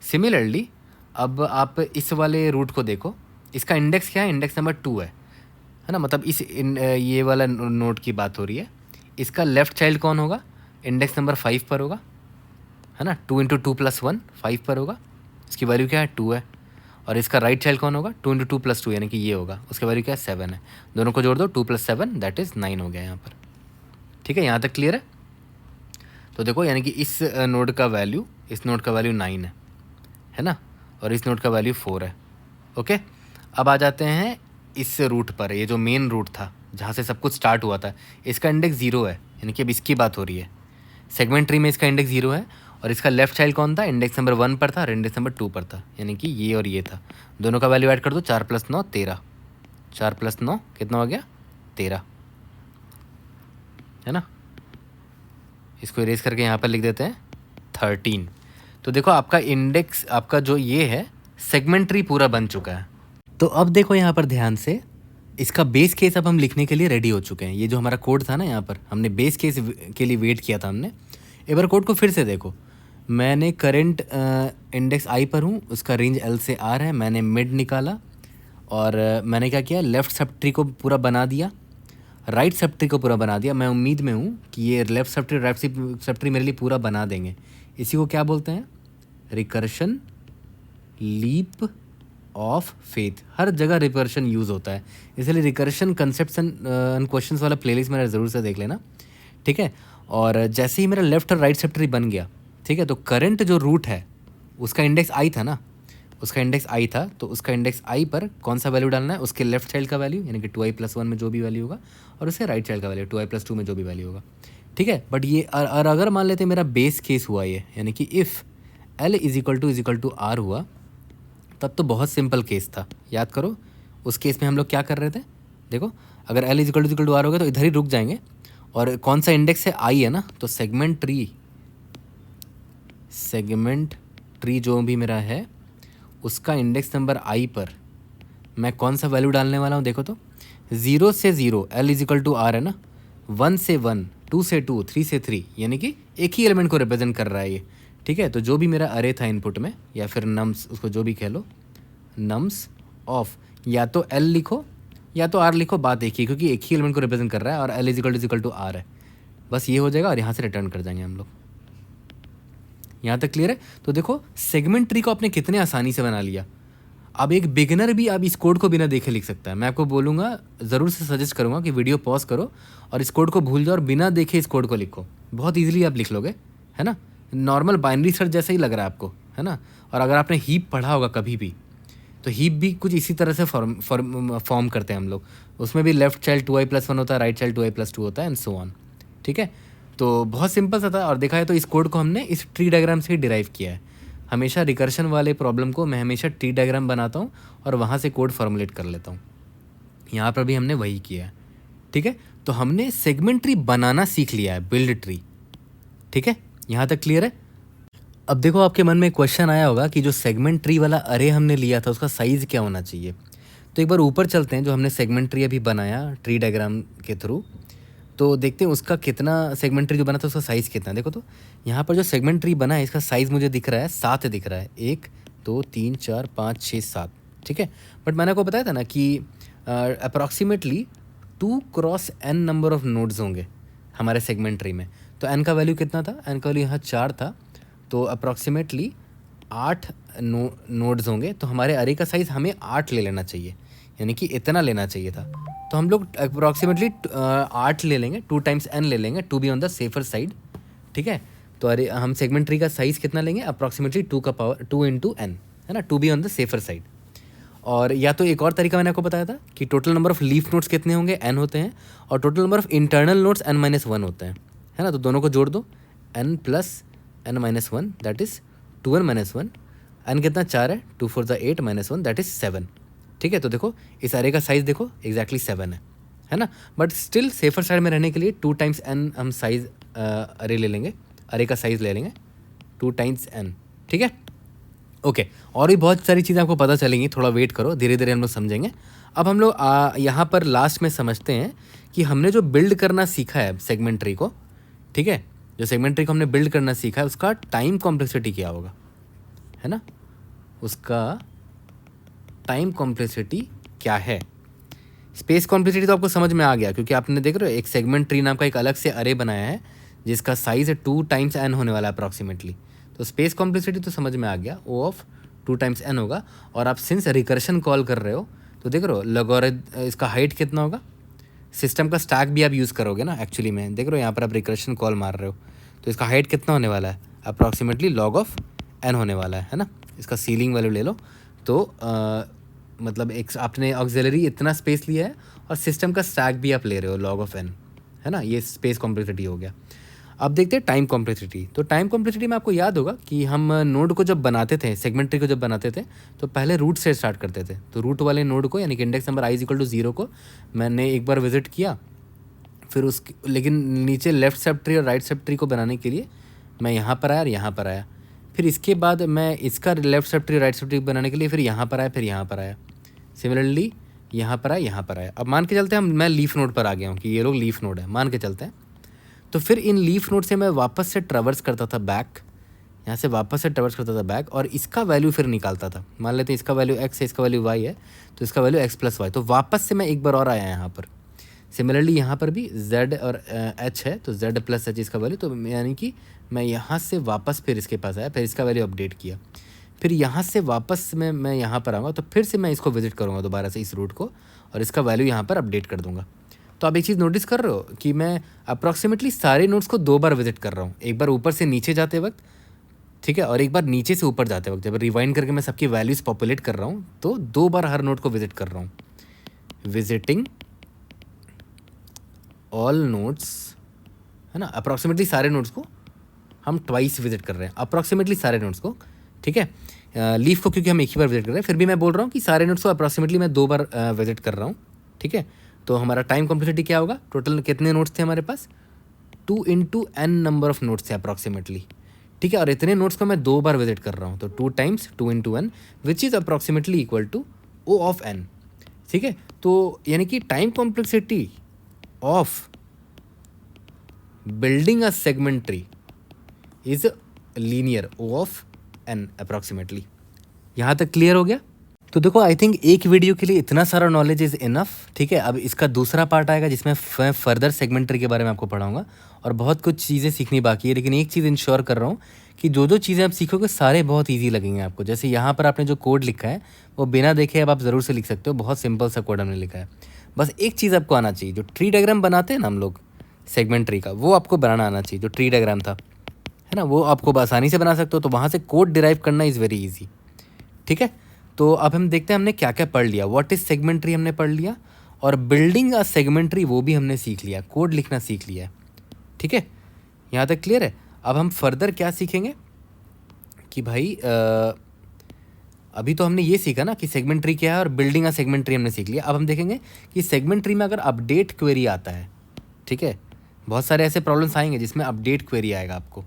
सिमिलरली अब आप इस वाले रूट को देखो, इसका इंडेक्स क्या है, इंडेक्स नंबर 2 है। है ना, मतलब ये वाला नोड की बात हो रही है। इसका लेफ्ट चाइल्ड कौन होगा, इंडेक्स नंबर 5 पर होगा, है ना, 2 इंटू 2 प्लस 1 5 पर होगा, इसकी वैल्यू क्या है 2 है। और इसका राइट चाइल्ड कौन होगा, 2 इंटू 2 प्लस 2 यानी कि ये होगा, उसकी वैल्यू क्या है 7 है। दोनों को जोड़ दो, 2 प्लस 7 दैट इज़ 9 हो गया यहाँ पर। ठीक है, यहाँ तक क्लियर है। तो देखो यानी कि इस नोड का वैल्यू, इस नोड का वैल्यू 9 है ना, और इस नोड का वैल्यू 4 है। ओके, अब आ जाते हैं इस रूट पर, ये जो मेन रूट था जहाँ से सब कुछ स्टार्ट हुआ था, इसका इंडेक्स 0 है, यानी कि अब इसकी बात हो रही है। सेगमेंट ट्री में इसका इंडेक्स 0 है, और इसका लेफ्ट चाइल्ड कौन था, इंडेक्स नंबर 1 पर था और इंडेक्स नंबर 2 पर था, यानी कि ये और ये था। दोनों का वैल्यू ऐड कर दो, 4 + 9 13, 4 + 9 कितना हो गया 13, है ना। इसको इरेज करके यहाँ पर लिख देते हैं 13। तो देखो आपका इंडेक्स, आपका जो ये है सेगमेंट ट्री पूरा बन चुका है। तो अब देखो यहाँ पर ध्यान से, इसका बेस केस अब हम लिखने के लिए रेडी हो चुके हैं। ये जो हमारा कोड था ना, यहाँ पर हमने बेस केस के लिए वेट किया था हमने। एक बार कोड को फिर से देखो, मैंने करंट इंडेक्स आई पर हूँ, उसका रेंज एल से आर है, मैंने मिड निकाला और मैंने क्या किया, लेफ़्ट सब ट्री को पूरा बना दिया, राइट सब ट्री को पूरा बना दिया। मैं उम्मीद में हूँ कि ये left sub tree right sub tree मेरे लिए पूरा बना देंगे। इसी को क्या बोलते हैं, रिकर्शन लीप ऑफ फेथ। हर जगह रिकर्शन यूज़ होता है, इसलिए रिकर्शन कंसेप्ट्स एंड क्वेश्चंस वाला प्लेलिस्ट मेरा ज़रूर से देख लेना। ठीक है, और जैसे ही मेरा लेफ्ट और राइट सब ट्री बन गया, ठीक है, तो करंट जो रूट है उसका इंडेक्स आई था ना, उसका इंडेक्स आई था, तो उसका इंडेक्स आई पर कौन सा वैल्यू डालना है, उसके लेफ्ट चाइल्ड का वैल्यू यानी कि 2i + 1 में जो भी वैल्यू होगा, और उसके राइट चाइल्ड का वैल्यू 2i + 2 में जो भी वैल्यू होगा। ठीक है, बट ये और अगर मान लेते मेरा बेस केस हुआ ये, यानी कि इफ़ L = R हुआ, तब तो बहुत सिंपल केस था। याद करो उस केस में हम लोग क्या कर रहे थे, देखो अगर L = R होगा तो इधर ही रुक जाएंगे, और कौन सा इंडेक्स है आई है ना, तो सेगमेंट ट्री जो भी मेरा है उसका इंडेक्स नंबर आई पर मैं कौन सा वैल्यू डालने वाला हूँ, देखो तो 0 से 0 L = R है ना, 1 से 1, 2 से 2, 3 से 3, यानी कि एक ही एलिमेंट को रिप्रेजेंट कर रहा है ये। ठीक है, तो जो भी मेरा अरे था इनपुट में, या फिर नम्स, उसको जो भी कह लो, नम्स ऑफ या तो L लिखो या तो R लिखो, बात एक ही, क्योंकि एक ही एलिमेंट को रिप्रेजेंट कर रहा है और L = R है। बस ये हो जाएगा और यहाँ से रिटर्न कर जाएंगे हम लोग। यहाँ तक क्लियर है। तो देखो सेगमेंट ट्री को आपने कितने आसानी से बना लिया। अब एक बिगिनर भी अब इस कोड को बिना देखे लिख सकता है। मैं आपको बोलूँगा, ज़रूर से सजेस्ट करूँगा कि वीडियो पॉज करो और इस कोड को भूल जाओ और बिना देखे इस कोड को लिखो, बहुत ईजिली आप लिख लोगे, है ना। नॉर्मल बाइनरी सर्च जैसा ही लग रहा है आपको, है ना। और अगर आपने हीप पढ़ा होगा कभी भी, तो हीप भी कुछ इसी तरह से फॉर्म करते हैं हम लोग। उसमें भी लेफ्ट चाइल्ड 2i + 1 होता है, राइट चाइल्ड 2i + 2 होता है, एंड सो ऑन। ठीक है, तो बहुत सिंपल सा था। और देखा है तो इस कोड को हमने इस ट्री डायग्राम से ही डिराइव किया है। हमेशा रिकर्शन वाले प्रॉब्लम को मैं हमेशा ट्री डायग्राम बनाता हूँ और वहाँ से कोड फॉर्मुलेट कर लेता हूँ। यहाँ पर भी हमने वही किया है। ठीक है, तो हमने सेगमेंट ट्री बनाना सीख लिया है, बिल्ड ट्री। ठीक है, यहाँ तक क्लियर है। अब देखो आपके मन में क्वेश्चन आया होगा कि जो सेगमेंट ट्री वाला अरे हमने लिया था उसका साइज़ क्या होना चाहिए। तो एक बार ऊपर चलते हैं, जो हमने सेगमेंट ट्री अभी बनाया ट्री डायग्राम के थ्रू, तो देखते हैं उसका कितना, सेगमेंट ट्री जो बना था उसका साइज़ कितना है। देखो तो यहाँ पर जो सेगमेंट ट्री बना है इसका साइज़ मुझे दिख रहा है 7 दिख रहा है, 1 2 3 4 5 6 7। ठीक है, बट मैंने आपको बताया था ना कि approximately 2 cross n number of nodes होंगे हमारे सेगमेंट ट्री में। तो n का वैल्यू कितना था, n का वैल्यू यहाँ 4 था, तो अप्रॉक्सीमेटली 8 नोड्स होंगे। तो हमारे अरे का साइज़ हमें 8 ले लेना चाहिए, यानी कि इतना लेना चाहिए था। तो हम लोग अप्रॉक्सीमेटली 8 ले लेंगे, 2 टाइम्स n ले लेंगे, to be on the safer side. ठीक है, तो अरे हम सेगमेंट ट्री का साइज़ कितना लेंगे, अप्रॉक्सीमेटली 2 का पावर 2 × n, है ना, to be on the safer side. और या तो एक और तरीका मैंने आपको बताया था कि total number of leaf nodes कितने होंगे, n होते हैं, और total number of internal nodes n-1 होते हैं, है ना। तो दोनों को जोड़ दो, n + n-1 that is 2n-1, n कितना 4 है, 2 4 8 -1 दैट इज़ 7। ठीक है, तो देखो इस अरे का साइज़ देखो एग्जैक्टली 7 है ना। बट स्टिल सेफर साइड में रहने के लिए 2 टाइम्स n हम साइज़ अरे ले लेंगे, अरे का साइज़ ले लेंगे 2 टाइम्स n। ठीक है, ओके। और भी बहुत सारी चीज़ें आपको पता चलेंगी, थोड़ा वेट करो, धीरे धीरे हम लोग समझेंगे। अब हम लोग यहाँ पर लास्ट में समझते हैं कि हमने जो बिल्ड करना सीखा है सेगमेंट ट्री को, ठीक है, जो सेगमेंट ट्री को हमने बिल्ड करना सीखा है उसका टाइम कॉम्प्लेक्सिटी क्या होगा, है ना, उसका टाइम कॉम्प्लेक्सिटी क्या है। स्पेस कॉम्प्लेक्सिटी तो आपको समझ में आ गया, क्योंकि आपने देख रहे हो एक सेगमेंट ट्री नाम का एक अलग से अरे बनाया है जिसका साइज है 2 टाइम्स n होने वाला है अप्रॉक्सीमेटली। तो स्पेस कॉम्प्लेक्सिटी तो समझ में आ गया, O ऑफ 2 टाइम्स n होगा। और आप सिंस रिकर्शन कॉल कर रहे हो तो देख रहे हो लॉगरिथम इसका हाइट कितना होगा, सिस्टम का स्टैक भी आप यूज़ करोगे ना एक्चुअली में, देख रहे हो यहाँ पर आप रिकर्शन कॉल मार रहे हो तो इसका हाइट कितना होने वाला है, अप्रॉक्सीमेटली लॉग ऑफ n होने वाला है ना। इसका सीलिंग वैल्यू ले लो तो मतलब एक आपने ऑक्सिलरी इतना स्पेस लिया है और सिस्टम का स्टैक भी आप ले रहे हो लॉग ऑफ n, है ना। ये स्पेस कॉम्प्लेक्सिटी हो गया। अब देखते हैं टाइम कॉम्प्लेक्सिटी। तो टाइम कॉम्प्लेक्सिटी में आपको याद होगा कि हम नोड को जब बनाते थे, सेगमेंट ट्री को जब बनाते थे तो पहले रूट से स्टार्ट करते थे। तो रूट वाले नोड को यानी कि इंडेक्स नंबर i=0 को मैंने एक बार विजिट किया, फिर उसकी लेकिन नीचे लेफ्ट सब ट्री और राइट सब ट्री को बनाने के लिए मैं यहाँ पर आया और यहाँ पर आया। फिर इसके बाद मैं इसका left sub tree right sub tree बनाने के लिए फिर यहाँ पर आया, फिर यहाँ पर आया, सिमिलरली यहाँ पर आया, यहाँ पर आया। अब मान के चलते हैं मैं लीफ नोड पर आ गया हूँ कि ये लोग लीफ नोड है, मान के चलते हैं। तो फिर इन लीफ नोड से मैं वापस से ट्रैवर्स करता था बैक, यहाँ से वापस से ट्रैवर्स करता था बैक और इसका वैल्यू फिर निकालता था। मान लेते हैं इसका वैल्यू x है, इसका वैल्यू y है, तो इसका वैल्यू x+y। तो वापस से मैं एक बार और आया यहाँ पर। सिमिलरली यहाँ पर भी z और h है तो z+h इसका वैल्यू, तो यानी कि मैं यहाँ से वापस फिर इसके पास आया, फिर इसका वैल्यू अपडेट किया। फिर यहाँ से वापस मैं यहाँ पर आऊँगा तो फिर से मैं इसको विजिट करूँगा दोबारा से इस रूट को और इसका वैल्यू यहाँ पर अपडेट कर दूँगा। तो आप एक चीज़ नोटिस कर रहे हो कि मैं अप्रॉक्सीमेटली सारे नोड्स को 2 बार विजिट कर रहा हूँ, एक बार ऊपर से नीचे जाते वक्त, ठीक है, और एक बार नीचे से ऊपर जाते वक्त। जब रिवाइंड करके मैं सबकी वैल्यूज़ पॉपुलेट कर रहा हूँ तो 2 बार हर नोड को विजिट कर रहा हूँ। विजिटिंग ऑल नोड्स, है ना, अप्रॉक्सीमेटली सारे नोड्स को हम ट्वाइस विजिट कर रहे हैं, अप्रॉक्सीमेटली सारे नोड्स को, ठीक है। लीफ को क्योंकि हम एक ही बार विजिट कर रहे हैं, फिर भी मैं बोल रहा हूँ कि सारे नोड्स को अप्रॉक्सीमेटली मैं 2 बार विजिट कर रहा हूँ, ठीक है। तो हमारा टाइम कॉम्प्लेक्सिटी क्या होगा, टोटल कितने नोड्स थे हमारे पास, 2 × n नंबर ऑफ नोड्स थे अप्रॉक्सीमेटली, ठीक है। और इतने नोड्स को मैं 2 बार विजिट कर रहा हूँ, तो 2 times 2 × n which is approximately equal to O of n, ठीक है। तो यानी कि time complexity of building a segment tree is linear O of n approximately. यहाँ तक क्लियर हो गया। तो देखो आई थिंक एक वीडियो के लिए इतना सारा नॉलेज इज़ इनफ, ठीक है। अब इसका दूसरा पार्ट आएगा जिसमें मैं फर्दर सेगमेंट ट्री के बारे में आपको पढ़ाऊंगा और बहुत कुछ चीज़ें सीखनी बाकी है, लेकिन एक चीज़ इंश्योर कर रहा हूँ कि जो जो चीज़ें आप सीखोगे सारे बहुत ईजी लगेंगे आपको। जैसे यहाँ पर आपने जो कोड लिखा है वो बिना देखे अब आप ज़रूर से लिख सकते हो, बहुत सिंपल सा कोड हमने लिखा है। बस एक चीज़ आपको आना चाहिए, जो ट्री डायग्राम बनाते हैं ना हम लोग सेगमेंट ट्री का, वो आपको बनाना आना चाहिए। जो ट्री डायग्राम था, है ना, वो आपको आसानी से बना सकते हो। तो वहाँ से कोड डिराइव करना इज़ वेरी ईजी, ठीक है। तो अब हम देखते हैं हमने क्या क्या पढ़ लिया। व्हाट इज़ सेगमेंट ट्री हमने पढ़ लिया, और बिल्डिंग अ सेगमेंट ट्री वो भी हमने सीख लिया, कोड लिखना सीख लिया है, ठीक है। यहाँ तक क्लियर है। अब हम फर्दर क्या सीखेंगे कि भाई अभी तो हमने ये सीखा ना कि सेगमेंट ट्री क्या है और बिल्डिंग अ सेगमेंट ट्री हमने सीख लिया। अब हम देखेंगे कि सेगमेंट ट्री में अगर अपडेट क्वेरी आता है, ठीक है, बहुत सारे ऐसे प्रॉब्लम्स आएंगे जिसमें अपडेट क्वेरी आएगा आपको,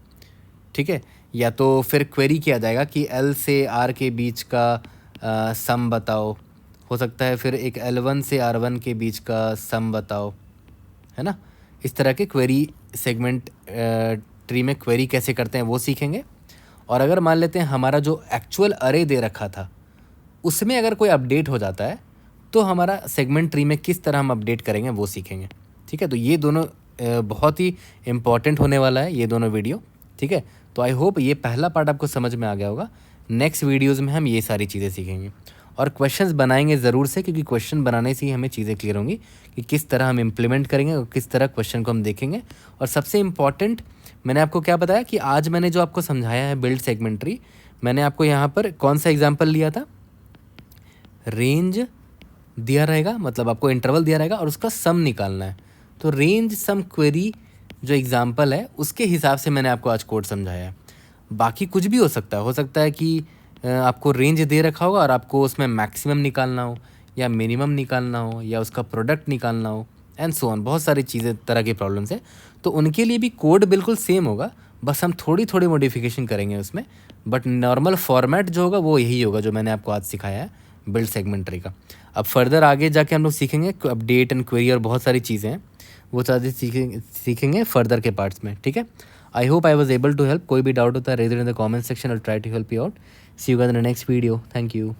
ठीक है। या तो फिर क्वेरी किया जाएगा कि L से R के बीच का सम बताओ, हो सकता है फिर एक L1 से R1 के बीच का सम बताओ, है ना। इस तरह के क्वेरी सेगमेंट ट्री में क्वेरी कैसे करते हैं वो सीखेंगे। और अगर मान लेते हैं हमारा जो एक्चुअल अरे दे रखा था उसमें अगर कोई अपडेट हो जाता है तो हमारा सेगमेंट ट्री में किस तरह हम अपडेट करेंगे वो सीखेंगे, ठीक है। तो ये दोनों बहुत ही इम्पॉर्टेंट होने वाला है, ये दोनों वीडियो, ठीक है। तो आई होप ये पहला पार्ट आपको समझ में आ गया होगा। नेक्स्ट वीडियोज़ में हम ये सारी चीज़ें सीखेंगे और क्वेश्चंस बनाएंगे ज़रूर से, क्योंकि क्वेश्चन बनाने से ही हमें चीज़ें क्लियर होंगी कि किस तरह हम इम्प्लीमेंट करेंगे और किस तरह क्वेश्चन को हम देखेंगे। और सबसे इम्पॉर्टेंट, मैंने आपको क्या बताया कि आज मैंने जो आपको समझाया है बिल्ड सेगमेंट ट्री, मैंने आपको यहाँ पर कौन सा एग्जाम्पल लिया था, रेंज दिया रहेगा, मतलब आपको इंटरवल दिया रहेगा और उसका सम निकालना है। तो रेंज सम क्वेरी जो एग्जाम्पल है उसके हिसाब से मैंने आपको आज कोड समझाया है। बाकी कुछ भी हो सकता है कि आपको रेंज दे रखा होगा और आपको उसमें मैक्सिमम निकालना हो या मिनिमम निकालना हो या उसका प्रोडक्ट निकालना हो एंड सो ऑन। बहुत सारी चीज़ें तरह की प्रॉब्लम्स है, तो उनके लिए भी कोड बिल्कुल सेम होगा, बस हम थोड़ी थोड़ी मॉडिफिकेशन करेंगे उसमें। बट नॉर्मल फॉर्मेट जो होगा वो यही होगा जो मैंने आपको आज सिखाया है बिल्ड सेगमेंट ट्री का। अब फर्दर आगे जाके हम लोग सीखेंगे अपडेट एंड क्वेरी और बहुत सारी चीज़ें हैं, वो सारी सीखेंगे फर्दर के पार्ट्स में, ठीक है। I hope I was able to help. कोई भी डाउट होता है raise in the comment section, I try to help you out. See you guys in the next video. Thank you.